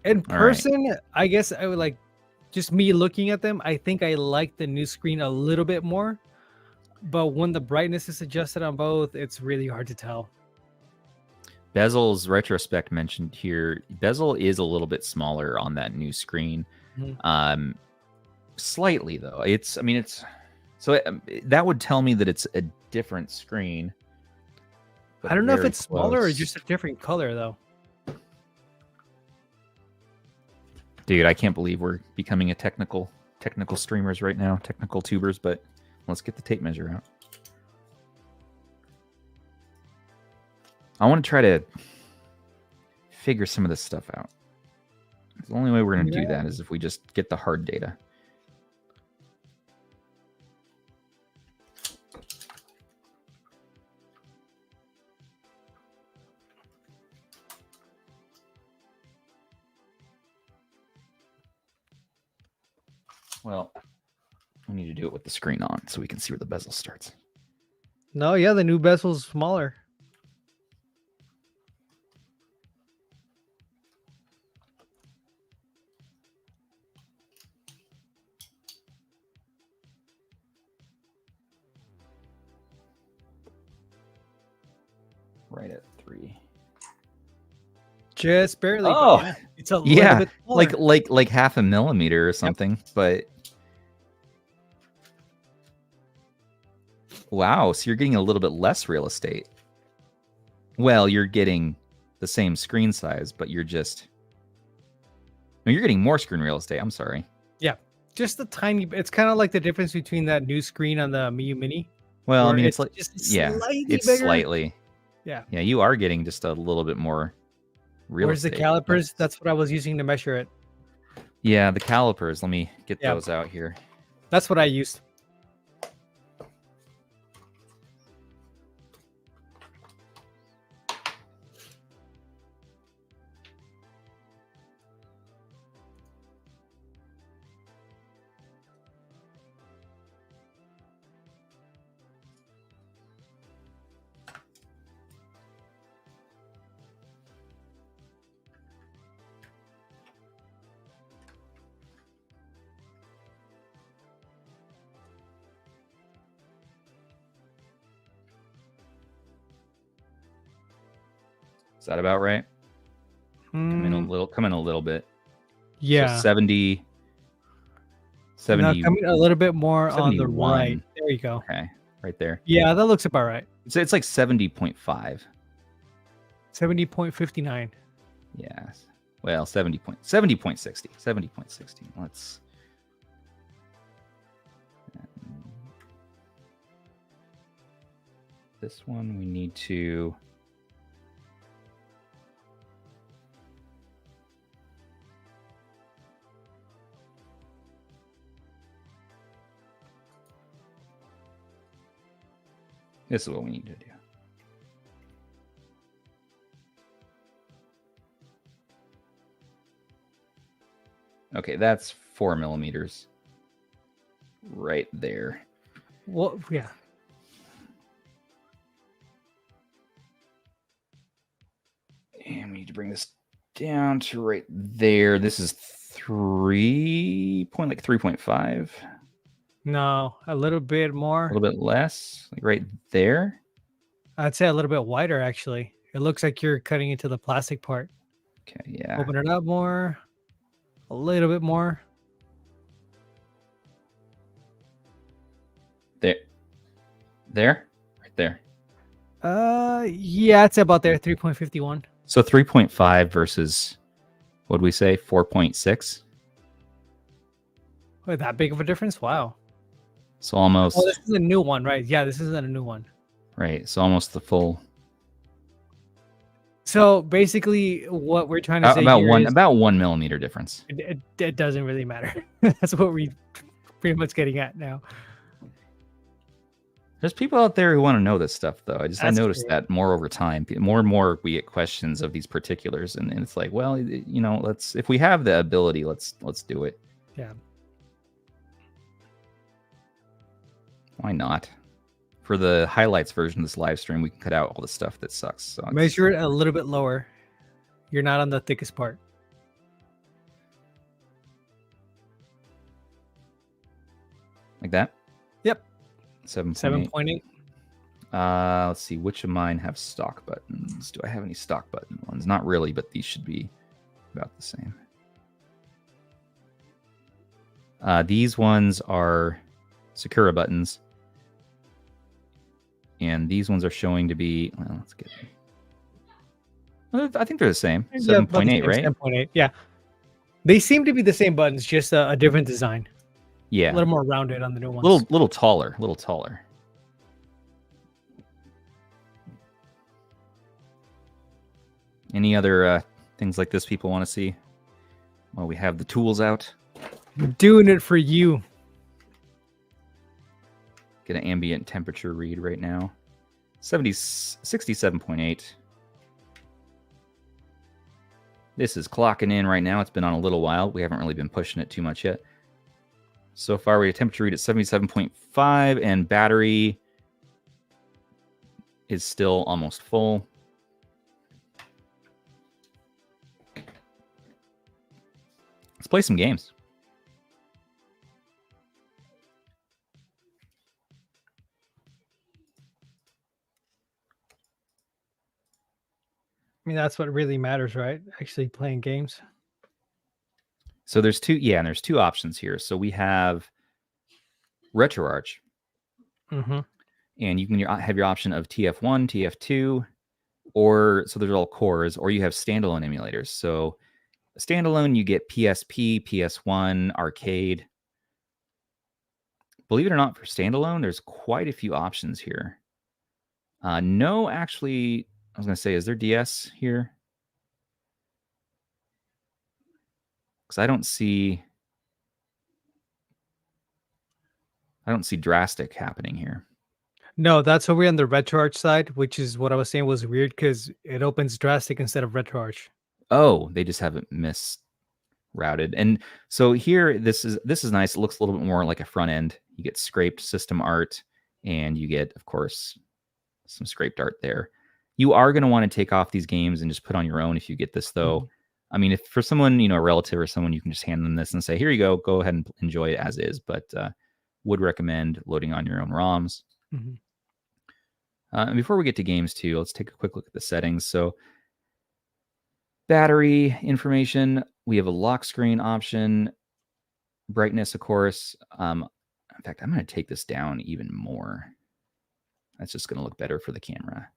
In person, I guess I would like just me looking at them. I think I like the new screen a little bit more. But when the brightness is adjusted on both, it's really hard to tell. Bezels retrospect mentioned here. Bezel is a little bit smaller on that new screen. Slightly though. That would tell me that it's a different screen. I don't know if it's smaller or just a different color though. Dude, I can't believe we're becoming a technical streamers right now, technical tubers, but let's get the tape measure out. I want to try to figure some of this stuff out. The only way we're going to do that is if we just get the hard data. Well, we need to do it with the screen on so we can see where the bezel starts. No, yeah, the new bezel's smaller. Right at 3. Just barely. Oh, yeah, It's a little bit smaller. like half a millimeter or something. Yep. But wow, so you're getting a little bit less real estate. Well, you're getting the same screen size, but you're getting more screen real estate. I'm sorry. Yeah, just a tiny bit. It's kind of like the difference between that new screen on the Miu Mini. Well, I mean, it's like just slightly bigger. Slightly. Yeah. Yeah, you are getting just a little bit more real estate. Where's the calipers? That's what I was using to measure it. Yeah, the calipers. Let me get those out here. That's what I used. Is that about right? Come in a little bit. Yeah. So 70. Now coming a little bit more 71. On the right. There you go. Okay. Right there. Yeah, that looks about right. It's like 70.5. 70.59. Yes. Well, 70.60. 70.60. Let's. This one we need to. This is what we need to do. Okay, that's 4 millimeters. Right there. Well, yeah. And we need to bring this down to right there. This is 3.5. No, a little bit more. A little bit less, like right there. I'd say a little bit wider, actually. It looks like you're cutting into the plastic part. Okay, yeah. Open it up more. A little bit more. There? Right there. Yeah, it's about there, 3.51. So 3.5 versus, what did we say, 4.6? Wait, that big of a difference? Wow. So almost. Oh, this is a new one, right? Yeah, this isn't a new one. Right. So almost the full. So basically, what we're trying to say about 1 millimeter difference. It doesn't really matter. That's what we're pretty much getting at now. There's people out there who want to know this stuff, though. I noticed that more over time. More and more, we get questions of these particulars, and it's like, well, if we have the ability, let's do it. Yeah. Why not? For the highlights version of this live stream, we can cut out all the stuff that sucks. So measure it a little bit lower. You're not on the thickest part. Like that? Yep. 7.8. Let's see. Which of mine have stock buttons? Do I have any stock button ones? Not really, but these should be about the same. These ones are Sakura buttons. And these ones are showing to be, well, let's get them. Well, I think they're the same. 7.8, right? 7.8, yeah. They seem to be the same buttons, just a different design. Yeah. A little more rounded on the new ones. Little taller. Any other things like this people want to see? Well, we have the tools out. We're doing it for you. Get an ambient temperature read right now. 67.8. This is clocking in right now. It's been on a little while. We haven't really been pushing it too much yet. So far, we have temperature read at 77.5, and battery is still almost full. Let's play some games. I mean, that's what really matters, right? Actually playing games. So there's two, and there's two options here. So we have RetroArch, and you can have your option of TF1, TF2, or so there's all cores, or you have standalone emulators. So standalone, you get PSP, PS1, arcade. Believe it or not, for standalone, there's quite a few options here. No, actually, I was going to say, is there DS here? Because I don't see drastic happening here. No, that's over on the RetroArch side, which is what I was saying was weird because it opens drastic instead of RetroArch. Oh, they just haven't misrouted. And so here, this is nice. It looks a little bit more like a front end. You get scraped system art, and you get, of course, some scraped art there. You are going to want to take off these games and just put on your own if you get this, though. I mean, if for someone, a relative or someone, you can just hand them this and say, here you go ahead and enjoy it as is. But would recommend loading on your own ROMs. And before we get to games too, let's take a quick look at the settings. So battery information, we have a lock screen option, brightness, of course. In fact, I'm going to take this down even more. That's just going to look better for the camera.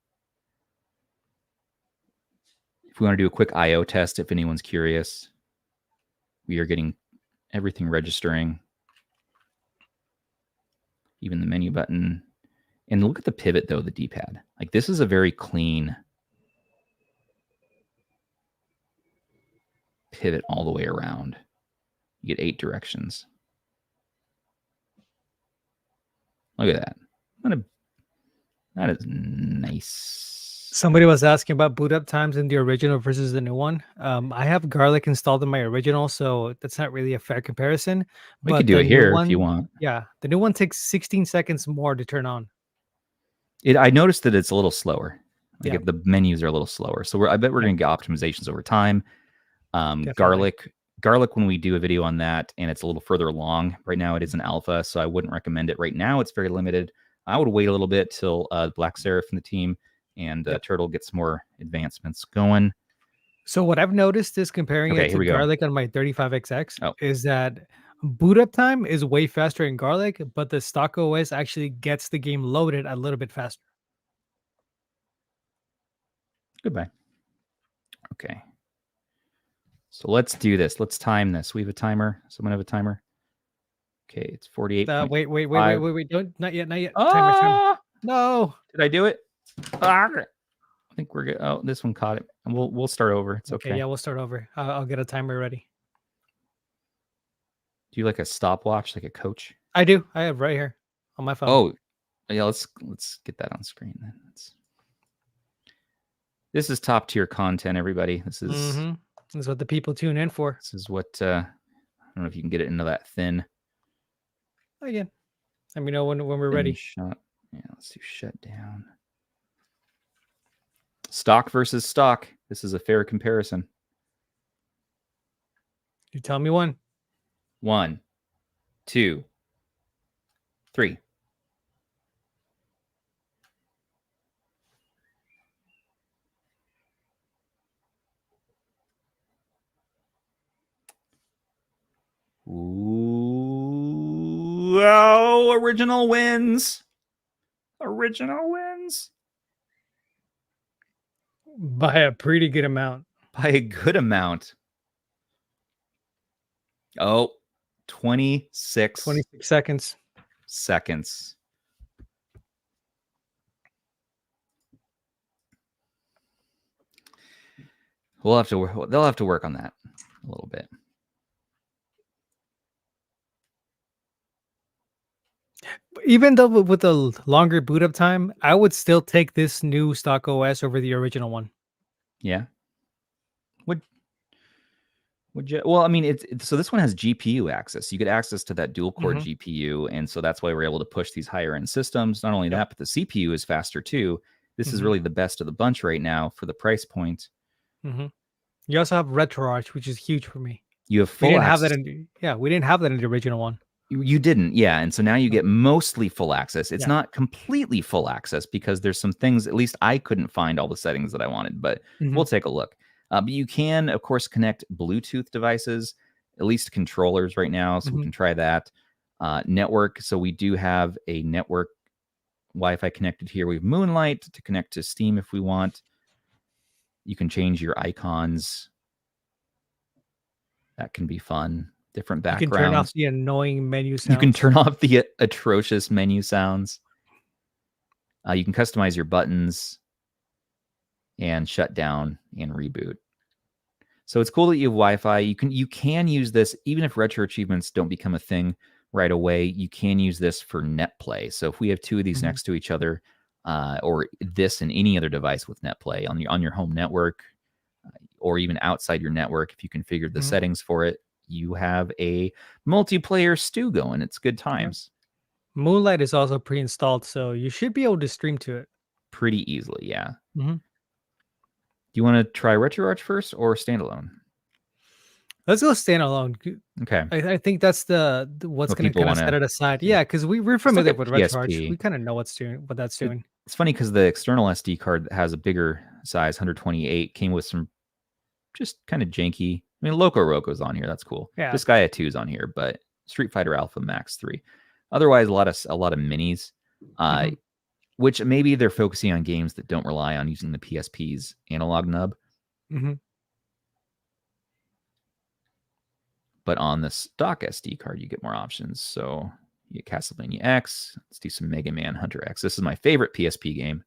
If we want to do a quick I/O test, if anyone's curious, we are getting everything registering. Even the menu button. And look at the pivot, though, the D-pad. Like, this is a very clean pivot all the way around. You get 8 directions. Look at that. That is nice. Somebody was asking about boot up times in the original versus the new one. I have Garlic installed in my original, so that's not really a fair comparison. We could do it here if you want. Yeah, the new one takes 16 seconds more to turn on. I noticed that it's a little slower. Like the menus are a little slower. So I bet we're going to get optimizations over time. Garlic, when we do a video on that, and it's a little further along. Right now it is an alpha, so I wouldn't recommend it right now. It's very limited. I would wait a little bit till Black Seraph and the team and Turtle gets more advancements going. So what I've noticed is comparing it to Garlic on my 35XX is that boot up time is way faster in Garlic, but the stock OS actually gets the game loaded a little bit faster. Goodbye. Okay. So let's do this. Let's time this. We have a timer. Someone have a timer? Okay, it's 48. Wait. Don't, not yet. Timer. No. Did I do it? I think we're good. Oh, this one caught it. And we'll start over. It's okay. Yeah, we'll start over. I'll get a timer ready. Do you like a stopwatch, like a coach? I do. I have right here on my phone. Oh, yeah. Let's get that on screen then. This is top tier content, everybody. This is this is what the people tune in for. This is what I don't know if you can get it into that thin. Again, let me know when we're ready. Shot. Yeah, let's do shutdown. Stock versus stock. This is a fair comparison. You tell me when. 1, 2, 3. Ooh, oh, original wins. Original wins. By a pretty good amount. By a good amount. Oh, 26 seconds. They'll have to work on that a little bit. Even though with the longer boot up time, I would still take this new stock OS over the original one. Yeah. Would you? Well, I mean, so this one has GPU access. You get access to that dual core GPU, and so that's why we're able to push these higher end systems. Not only that, but the CPU is faster too. This is really the best of the bunch right now for the price point. You also have RetroArch, which is huge for me. You have full access. We didn't have that in the original one. You didn't, yeah. And so now you get mostly full access. It's not completely full access because there's some things, at least I couldn't find all the settings that I wanted, but we'll take a look. But you can, of course, connect Bluetooth devices. at least controllers right now, so we can try that. Network, so we do have a network Wi-Fi connected here. We have Moonlight to connect to Steam if we want. You can change your icons. That can be fun. Different backgrounds. You can turn off the annoying menu sounds. You can turn off the atrocious menu sounds. You can customize your buttons and shut down and reboot. So it's cool that you have Wi-Fi. You can use this even if retro achievements don't become a thing right away. You can use this for net play. So if we have two of these next to each other, or this and any other device with net play on your home network, or even outside your network, if you configure the settings for it, you have a multiplayer stew going. It's good times. Moonlight is also pre-installed, so you should be able to stream to it pretty easily. Yeah. Do you want to try RetroArch first or standalone? Let's go standalone. Okay. I think that's what's going to kind of set it aside. Yeah, because we're familiar with RetroArch. We kind of know what that's doing. It's funny because the external SD card that has a bigger size, 128, came with some just kind of janky. I mean, Loco Roco's on here. That's cool. Yeah. Disgaea 2's on here, but Street Fighter Alpha Max 3. Otherwise, a lot of minis. Which maybe they're focusing on games that don't rely on using the PSP's analog nub. But on the stock SD card, you get more options. So you get Castlevania X. Let's do some Mega Man Hunter X. This is my favorite PSP game.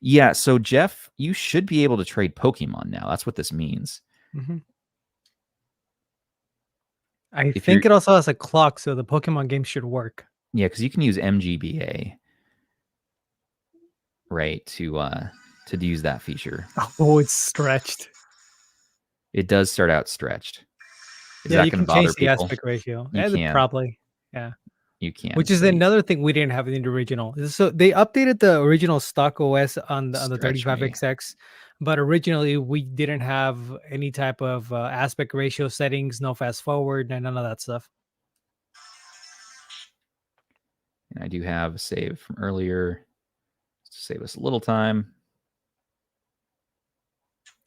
Yeah, so Jeff, you should be able to trade Pokemon now. That's what this means. I think it also has a clock, so the Pokemon game should work. Yeah, because you can use MGBA. Right, to use that feature. Oh, it's stretched. It does start out stretched. Is that going to bother people? The aspect ratio. Probably. Yeah. You can. Which is another thing we didn't have in the original. So they updated the original stock OS on the 35XX, but originally we didn't have any type of aspect ratio settings, no fast forward, and none of that stuff. And I do have a save from earlier. Save us a little time.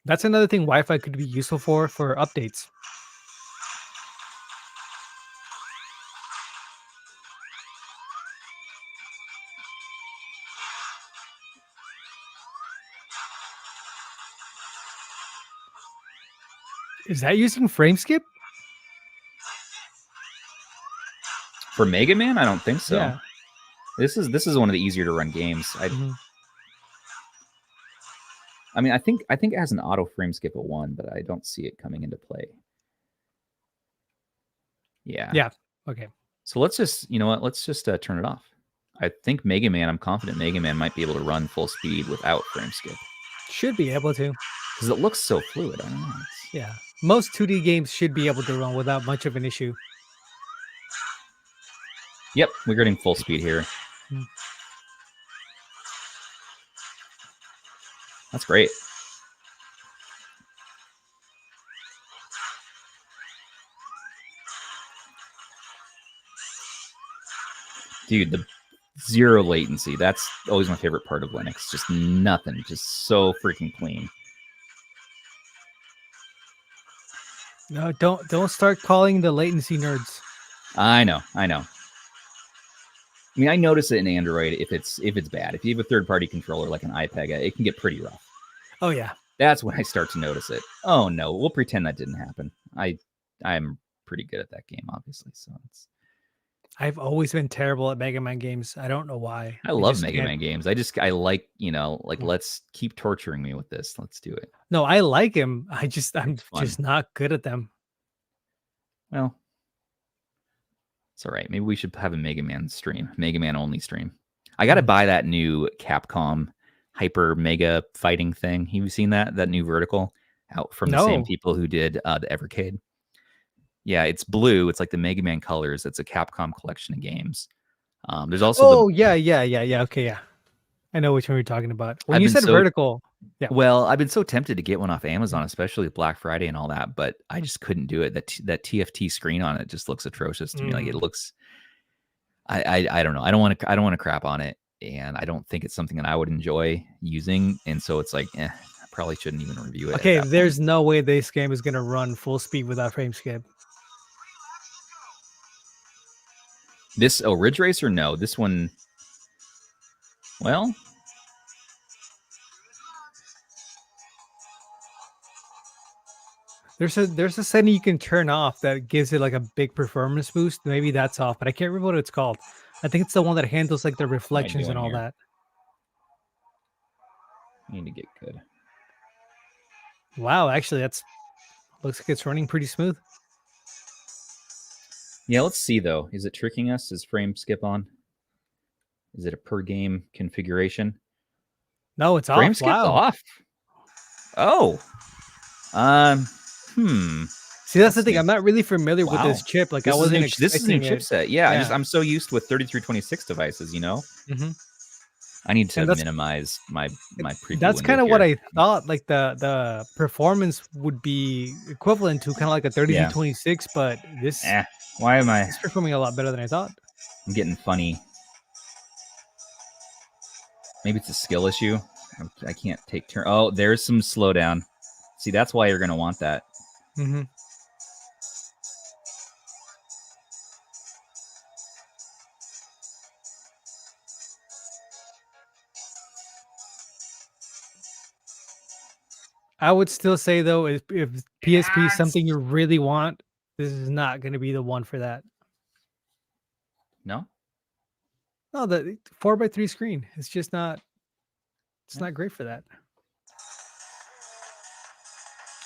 That's another thing Wi-Fi could be useful for updates. Is that using frame skip? For Mega Man? I don't think so. Yeah. This is one of the easier to run games. I mean, I think it has an auto frame skip of 1, but I don't see it coming into play. Yeah. Yeah. Okay. So let's just, you know what? Let's just turn it off. I think Mega Man. I'm confident Mega Man might be able to run full speed without frame skip. Should be able to. Because it looks so fluid. I don't know. Yeah. Most 2D games should be able to run without much of an issue. Yep, we're getting full speed here. That's great. Dude, the zero latency. That's always my favorite part of Linux. Just nothing. Just so freaking clean. No, don't start calling the latency nerds. I know. I mean, I notice it in Android if it's bad. If you have a third-party controller like an iPega, it can get pretty rough. Oh yeah. That's when I start to notice it. Oh no, we'll pretend that didn't happen. I'm pretty good at that game, obviously. So I've always been terrible at Mega Man games. I don't know why. I love Mega Man games. I like, let's keep torturing me with this. Let's do it. No, I like him. I'm just not good at them. Well, it's all right. Maybe we should have a Mega Man stream. Mega Man only stream. I got to buy that new Capcom Hyper Mega fighting thing. Have you seen that new vertical out from the same people who did the Evercade? Yeah, it's blue. It's like the Mega Man colors. It's a Capcom collection of games. There's also yeah. Okay, yeah. I know which one you're talking about. When you said vertical, yeah. Well, I've been so tempted to get one off Amazon, especially with Black Friday and all that, but I just couldn't do it. That TFT screen on it just looks atrocious to me. Like it looks. I don't know. I don't want to crap on it, and I don't think it's something that I would enjoy using. And so it's like, probably shouldn't even review it. Okay, there's no way this game is gonna run full speed without frame skip. This Ridge Racer? No, this one. Well, there's a setting you can turn off that gives it like a big performance boost. Maybe that's off, but I can't remember what it's called. I think it's the one that handles like the reflections and all that. I need to get good. Wow, actually, that's looks like it's running pretty smooth. Yeah, let's see though. Is it tricking us? Is frame skip on? Is it a per game configuration? No, it's frame off. Skip off. Oh. See, that's the thing. I'm not really familiar with this chip. Like, I wasn't expecting this is a new chipset. Yeah. I'm so used with 3326 devices, you know? I need to minimize my preview. That's kind of what I thought. Like, the performance would be equivalent to kind of like a 3326, but this why am I? It's performing a lot better than I thought. I'm getting funny. Maybe it's a skill issue. I can't take turn. Oh, there's some slowdown. See, that's why you're going to want that. I would still say, though, if PSP is something you really want, this is not going to be the one for that. No? No, the 4x3 screen. It's just not. It's not great for that.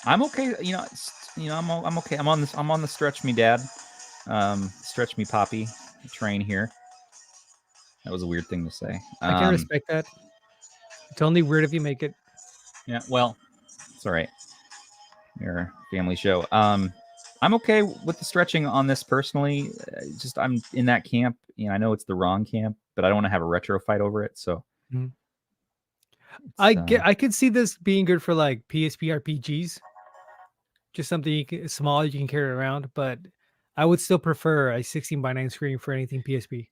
I'm okay. I'm okay. I'm on the stretch me dad, stretch me poppy train here. That was a weird thing to say. I can respect that. It's only weird if you make it. Yeah. Well, it's all right. You're a family show. I'm okay with the stretching on this personally. Just I'm in that camp. I know it's the wrong camp, but I don't want to have a retro fight over it. So I could see this being good for like PSP RPGs. Just something small you can carry around, but I would still prefer a 16:9 screen for anything PSP.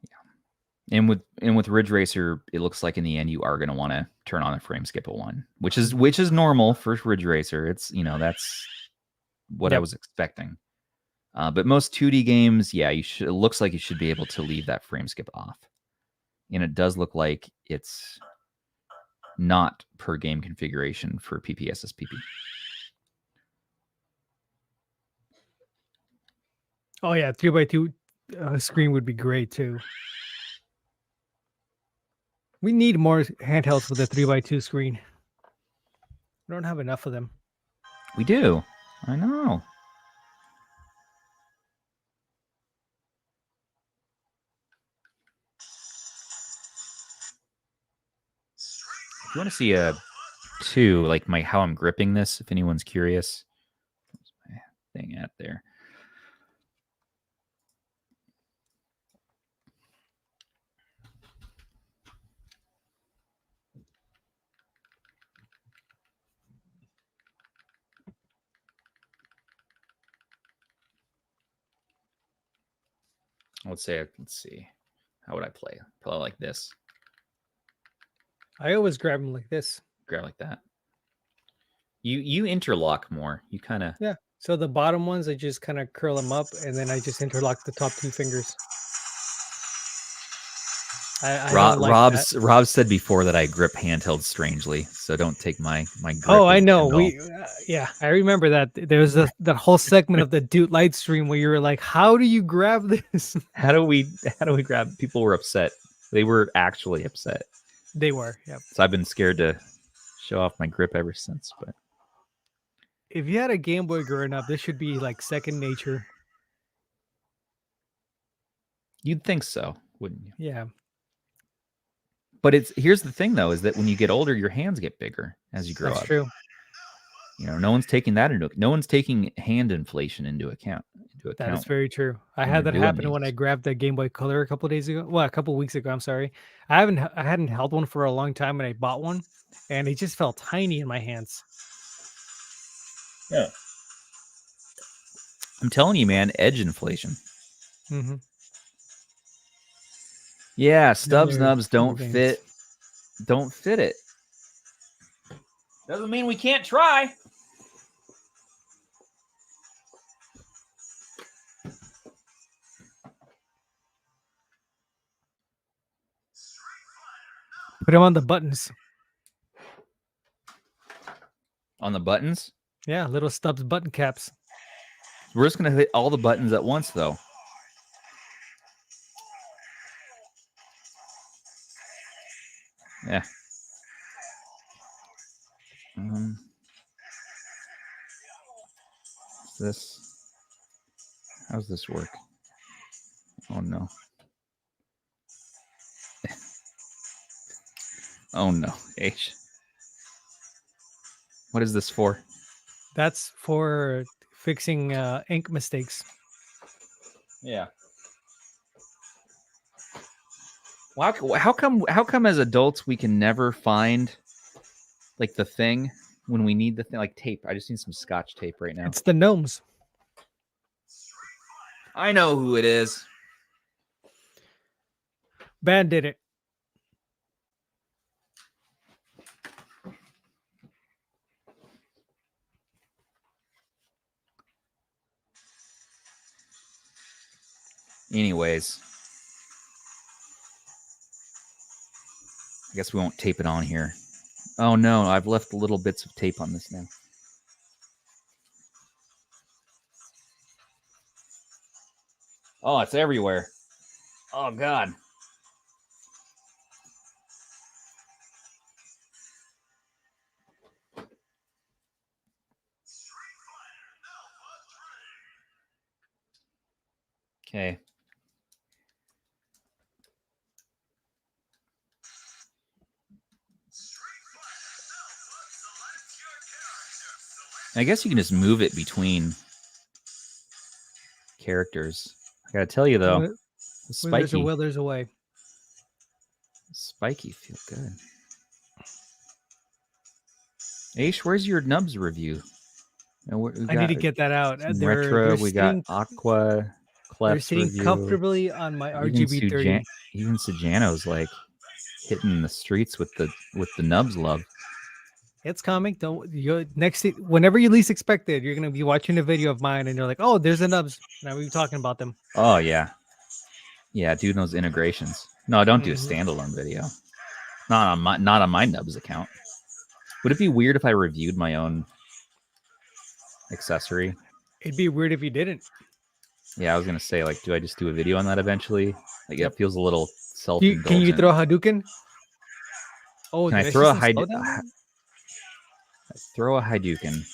Yeah. And with Ridge Racer, it looks like in the end you are going to want to turn on a frame skip of 1, which is normal for Ridge Racer. It's that's what I was expecting. But most 2D games, it looks like you should be able to leave that frame skip off. And it does look like it's not per game configuration for PPSSPP. Oh yeah, 3x2 screen would be great too. We need more handhelds with a 3x2 screen. We don't have enough of them. We do. I know. If you want to see a 2, like how I'm gripping this, if anyone's curious, where's my thing at there? Let's see. How would I play? Play like this. I always grab them like this. Grab like that. You interlock more. You kind of So the bottom ones, I just kind of curl them up, and then I just interlock the top 2 fingers. Rob said before that I grip handheld strangely, so don't take my grip. Oh, I know. I remember that there was that whole segment of the Dude Light stream where you were like, "How do you grab this? How do we grab?" People were upset. They were actually upset. They were. Yeah. So I've been scared to show off my grip ever since. But if you had a Game Boy growing up, this should be like second nature. You'd think so, wouldn't you? Yeah. But here's the thing though, is that when you get older, your hands get bigger as you grow up. That's true. No one's taking that no one's taking hand inflation into account. That is very true. I had that happen when I grabbed the Game Boy Color a couple of days ago. Well, a couple of weeks ago. I'm sorry. I hadn't held one for a long time, and I bought one, and it just felt tiny in my hands. Yeah. I'm telling you, man, edge inflation. Yeah, Stubbs Nubbs don't fit it. Doesn't mean we can't try. Put them on the buttons. On the buttons? Yeah, little Stubbs button caps. We're just going to hit all the buttons at once, though. Yeah. How's this work? Oh, no. Oh, no. H. What is this for? That's for fixing ink mistakes. Yeah. Well, how come as adults we can never find like the thing when we need the thing, like tape? I just need some Scotch tape right now. It's the gnomes. I know who it is. Ban did it. Anyways, I guess we won't tape it on here. Oh no, I've left little bits of tape on this now. Oh, it's everywhere. Oh God. Okay. I guess you can just move it between characters. I gotta tell you though, when there's a will, there's a way. Spiky feel good. Aish, where's your Nubbs review? I need to get that out. Retro, we got Aqua, Clef's they're sitting review. Comfortably on my RGB30. Even Sujano's like hitting the streets with the Nubbs love. It's coming. Whenever you least expect it, you're gonna be watching a video of mine, and you're like, "Oh, there's a Nubbs." Now we're talking about them. Oh yeah, yeah. Dude knows integrations. No, don't do a standalone video. Not on my Nubbs account. Would it be weird if I reviewed my own accessory? It'd be weird if you didn't. Yeah, I was gonna say, like, do I just do a video on that eventually? Like, it feels a little self-indulgent. Can you throw a Hadouken? Oh, can I throw a Hadouken? Throw a Hadouken.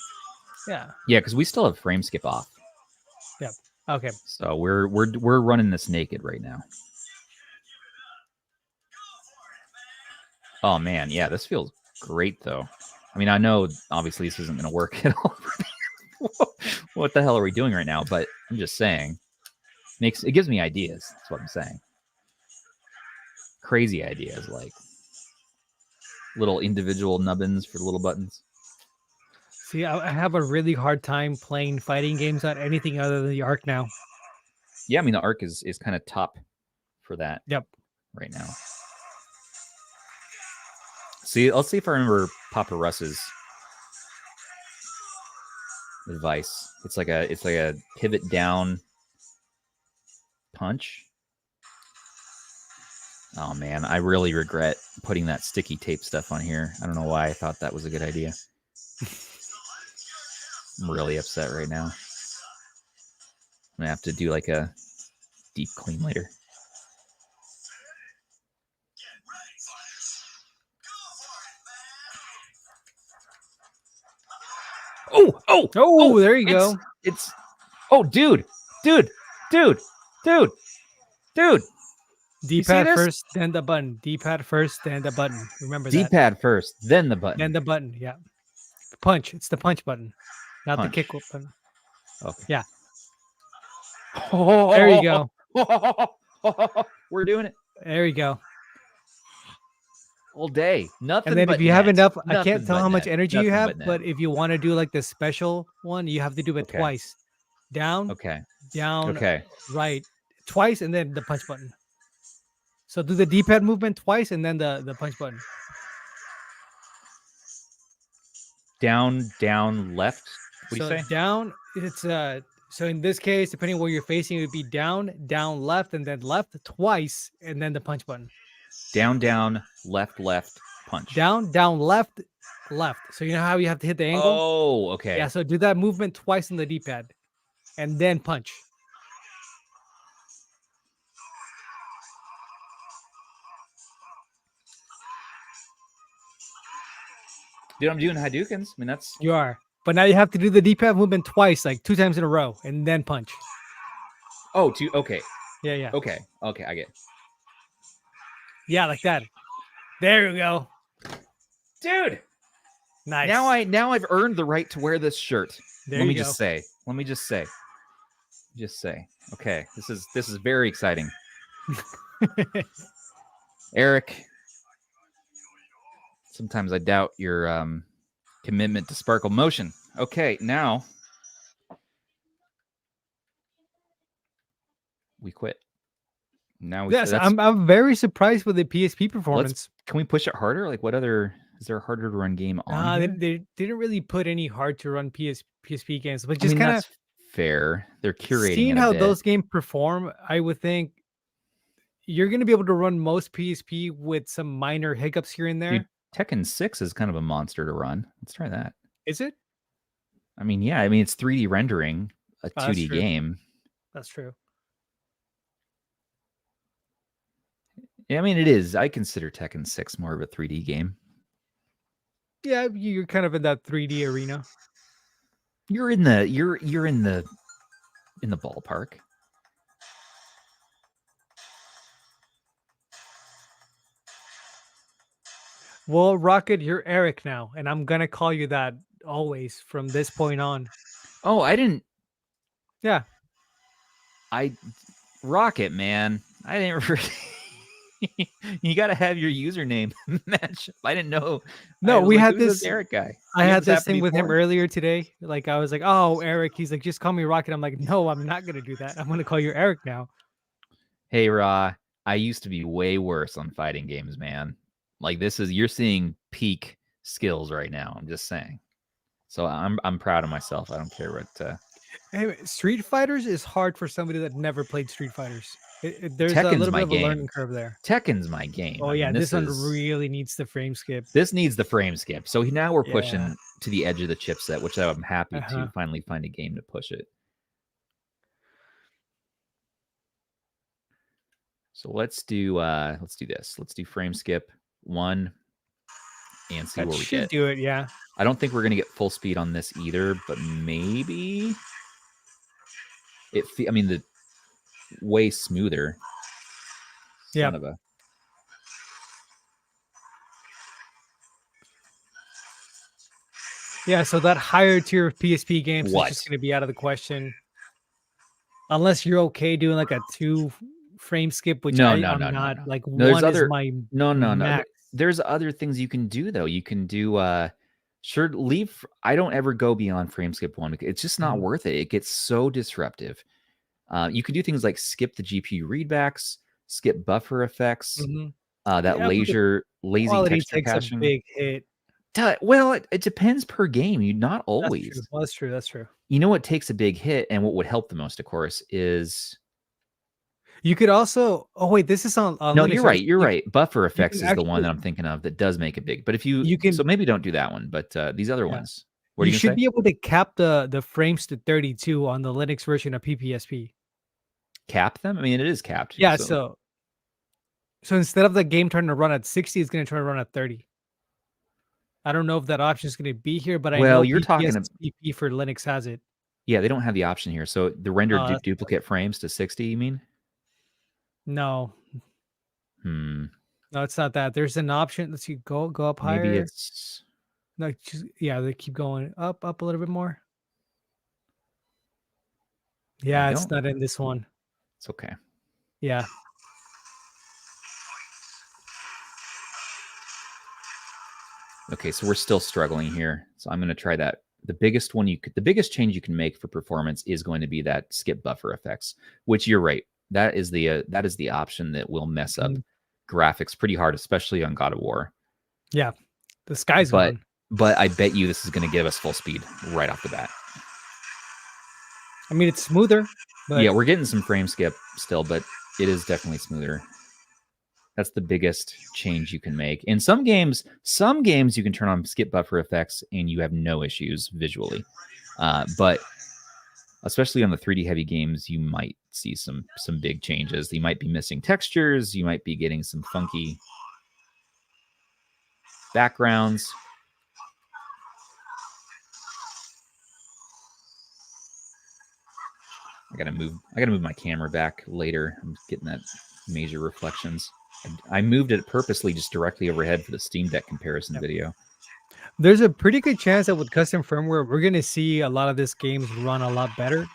Yeah. Yeah, because we still have frame skip off. Yep. Okay. So we're running this naked right now. Oh man, yeah, this feels great though. I mean, I know obviously this isn't going to work at all. What the hell are we doing right now? But I'm just saying, it gives me ideas. That's what I'm saying. Crazy ideas, like little individual nubbins for little buttons. See, I have a really hard time playing fighting games on anything other than the Arc now. Yeah, I mean the Arc is kind of top for that. Yep. Right now. See, let's see if I remember Papa Russ's advice. It's like a pivot down punch. Oh man, I really regret putting that sticky tape stuff on here. I don't know why I thought that was a good idea. I'm really upset right now. I'm gonna have to do like a deep clean later. Oh, there you go. It's dude. D-pad first, then the button. D-pad first, then the button. Remember that. D-pad first, then the button. Then the button, yeah. Punch. It's the punch button, not the kick button. Okay. Yeah. There you go. We're doing it. There you go. All day. Nothing. And then but if you have net. enough, Nothing I can't tell how much energy you have, but but if you want to do like the special one, you have to do it twice. Down. Okay. Down. Okay. Right. Twice, and then the punch button. So do the D-pad movement twice, and then the punch button. Down, left. What do you say? Down, it's so in this case, depending on where you're facing, it would be down, left, and then left twice, and then the punch button. Down, left, punch. Down, left. So you know how you have to hit the angle? Oh, okay. Yeah, so do that movement twice on the D-pad, and then punch. Dude, I'm doing Hadoukens. I mean, that's... You are. But now you have to do the D-pad movement twice, like 2 times in a row, and then punch. Oh, okay. Yeah. Okay, I get it. Yeah, like that. There you go. Dude. Nice. Now I've earned the right to wear this shirt. Let me just say. Okay, this is very exciting. Eric, sometimes I doubt your commitment to Sparkle Motion. Okay, now we quit. Now we I'm very surprised with the PSP performance. Can we push it harder? Like, what other is there a harder to run game on? They didn't really put any hard to run PSP games, but just kind of fair. They're curating. Seeing how those games perform, I would think you're going to be able to run most PSP with some minor hiccups here and there. Dude, Tekken 6 is kind of a monster to run. Let's try that. Is it? I mean, yeah. I mean, it's 3D rendering a 2D game. That's true. Yeah, I mean, it is. I consider Tekken 6 more of a 3D game. Yeah, you're kind of in that 3D arena. You're in the ballpark. Well, Rocket, you're Eric now, and I'm gonna call you that always from this point on. Oh, I didn't. Yeah. Rocket, man. I didn't really. You got to have your username match. I didn't know. No, we had this Eric guy. I had this thing with him earlier today. Like, I was like, "Oh, Eric." He's like, "Just call me Rocket." I'm like, "No, I'm not gonna do that. I'm gonna call you Eric now." Hey, Ra. I used to be way worse on fighting games, man. Like, you're seeing peak skills right now. I'm just saying. So I'm proud of myself. I don't care what. Hey, Street Fighters is hard for somebody that never played Street Fighters. There's Tekken's a little bit of a learning curve there. Tekken's my game. Oh, yeah. This one really needs the frame skip. This needs the frame skip. So now we're pushing to the edge of the chipset, which I'm happy to finally find a game to push it. So let's do this. Let's do frame skip 1 and see what we get. Do it, yeah. I don't think we're gonna get full speed on this either, but maybe I mean, the way smoother. Yeah. Yeah, so that higher tier of PSP games is just going to be out of the question. Unless you're okay doing like a 2 frame skip, which I'm not. Like, one is my max. There's other things you can do though. You can do I don't ever go beyond frame skip 1. It's just not worth it. It gets so disruptive. You can do things like skip the GPU readbacks, skip buffer effects, lazy texture caching. A big hit. Well, it depends per game. Not always. That's true. You know what takes a big hit and what would help the most, of course, is you could also. Oh wait, this is on. No, Linux. You're right. Buffer effects is the one that I'm thinking of that does make it big. But if you can, so maybe don't do that one. But these other ones, you should be able to cap the frames to 32 on the Linux version of PPSP. Cap them? I mean, it is capped. Yeah. So instead of the game turning to run at 60, it's going to turn to run at 30. I don't know if that option is going to be here, but I know you're talking about PP for Linux has it. Yeah, they don't have the option here. So the rendered duplicate frames to 60, you mean? No. No, it's not that. There's an option. Let's see. Go up higher. Maybe it's no. They keep going up a little bit more. Yeah, it's not in this one. It's okay. Yeah. Okay, so we're still struggling here. So I'm going to try that. The biggest change you can make for performance is going to be that skip buffer effects, which you're right. That is the option that will mess up graphics pretty hard, especially on God of War. Yeah, the sky's gone. but I bet you this is going to give us full speed right off the bat. I mean, it's smoother. But... yeah, we're getting some frame skip still, but it is definitely smoother. That's the biggest change you can make. In some games you can turn on skip buffer effects and you have no issues visually. But especially on the 3D heavy games, you might see some big changes. You might be missing textures. You might be getting some funky backgrounds. I gotta move my camera back later. I'm getting that major reflections. I moved it purposely just directly overhead for the Steam Deck comparison video. There's a pretty good chance that with custom firmware, we're going to see a lot of this games run a lot better.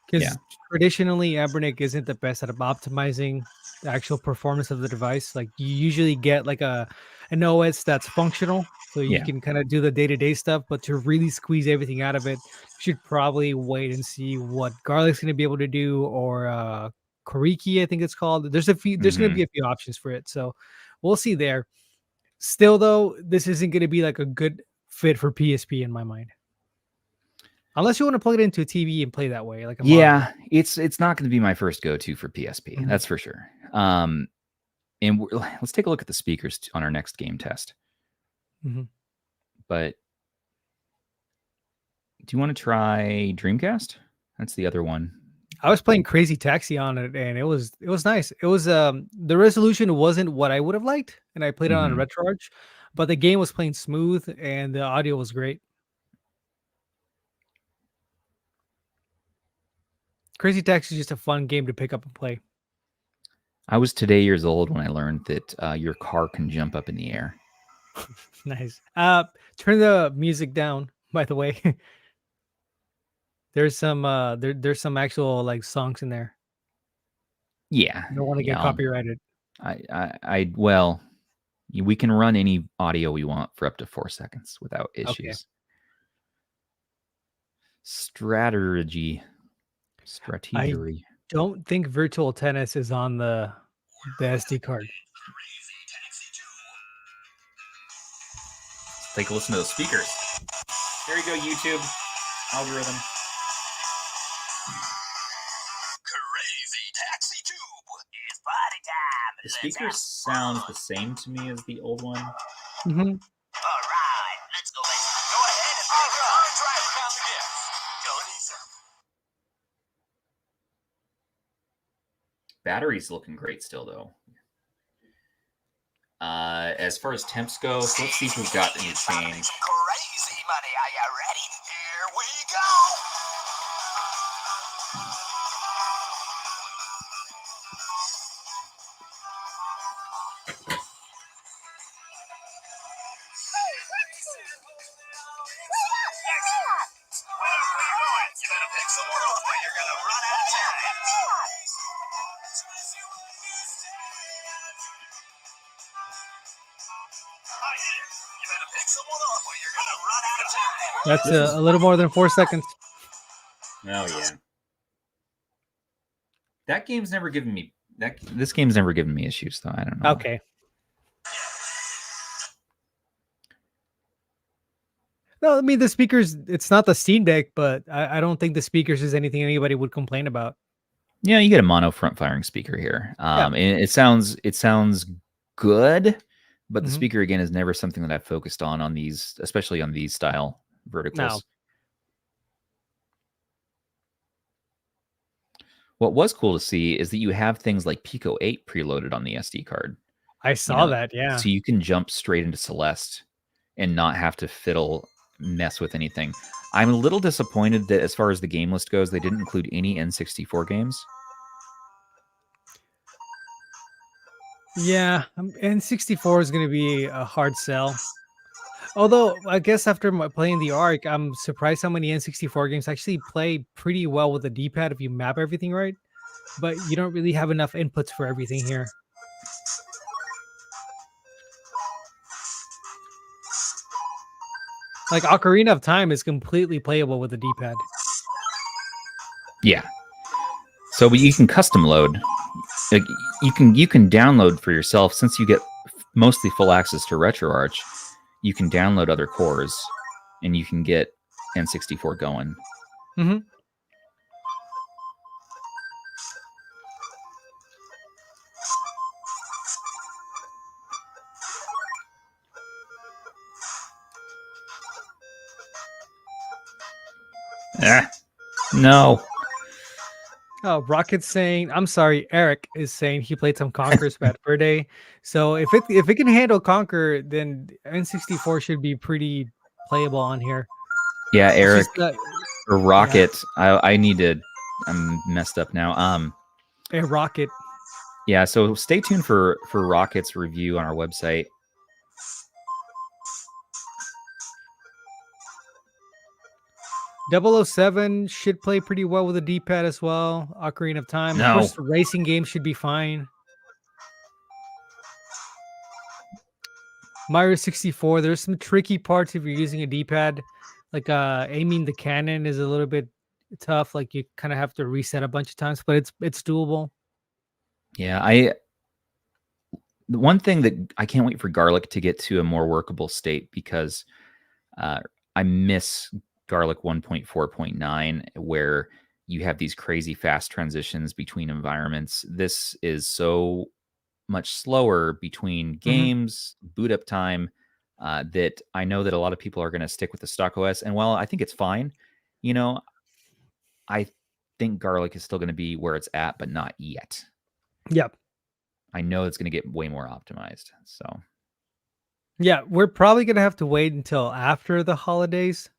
Because traditionally, Anbernic isn't the best at optimizing the actual performance of the device. Like you usually get like an OS that's functional, so you can kind of do the day-to-day stuff. But to really squeeze everything out of it, you should probably wait and see what Garlic's going to be able to do, or Koriki, I think it's called. There's going to be a few options for it, so we'll see there. Still, though, this isn't going to be like a good fit for PSP in my mind, unless you want to plug it into a TV and play that way. Like it's not going to be my first go-to for PSP. That's for sure. And let's take a look at the speakers on our next game test. But do you want to try Dreamcast? That's the other one. I was playing Crazy Taxi on it, and it was nice. It was the resolution wasn't what I would have liked, and I played it on a RetroArch, but the game was playing smooth, and the audio was great. Crazy Taxi is just a fun game to pick up and play. I was today years old when I learned that your car can jump up in the air. Nice. Turn the music down, by the way. There's some there's some actual like songs in there. Yeah. I don't want to get copyrighted. Well, we can run any audio we want for up to 4 seconds without issues. Okay. Strategy. I don't think Virtual Tennis is on the SD card. Take a listen to the speakers. There you go, YouTube algorithm. Crazy Taxi Tube. It's party time. The speaker sounds the same to me as the old one. All right, let's go. Go ahead and drive around the gas. Go easy. Battery's looking great still, though. As far as temps go, so let's see if we've got any change. Crazy money, are you ready? Here we go. You better pick someone up or you're gonna run out of time. That's a little more than 4 seconds. Oh yeah. That game's never given me This game's never given me issues, though. I don't know. Okay. No, I mean the speakers. It's not the Steam Deck, but I don't think the speakers is anything anybody would complain about. Yeah, you get a mono front firing speaker here. And it sounds good, but the speaker again is never something that I've focused on these, especially on these style verticals. No. What was cool to see is that you have things like Pico 8 preloaded on the SD card. I saw that, yeah. So you can jump straight into Celeste and not have to mess with anything. I'm a little disappointed that as far as the game list goes, they didn't include any N64 games. Yeah, N64 is going to be a hard sell. Although, I guess after playing the ARC, I'm surprised how many N64 games actually play pretty well with the D-pad if you map everything right. But you don't really have enough inputs for everything here. Like Ocarina of Time is completely playable with the D-pad. Yeah. So you can custom load. Like, you can download for yourself, since you get mostly full access to RetroArch. you can download other cores, and you can get N64 going. Mm-hmm. No. Oh, Rocket's saying, I'm sorry, Eric is saying he played some Conquer's Bad Fur Day. So if it can handle Conquer, then N64 should be pretty playable on here. Yeah, Eric or Rocket. Yeah. I need to. I'm messed up now. Hey, Rocket. Yeah, so stay tuned for Rocket's review on our website. .007 should play pretty well with a D-pad as well. Ocarina of Time. No. Of course, the racing game should be fine. Mario 64, there's some tricky parts if you're using a D-pad. Like aiming the cannon is a little bit tough. Like you kind of have to reset a bunch of times, but it's doable. Yeah, the one thing that I can't wait for Garlic to get to a more workable state, because I miss Garlic 1.4.9, where you have these crazy fast transitions between environments. This is so much slower between games, boot up time, that I know that a lot of people are going to stick with the stock OS. And while I think it's fine, you know, I think Garlic is still going to be where it's at, but not yet. Yep. I know it's going to get way more optimized. So yeah, we're probably going to have to wait until after the holidays.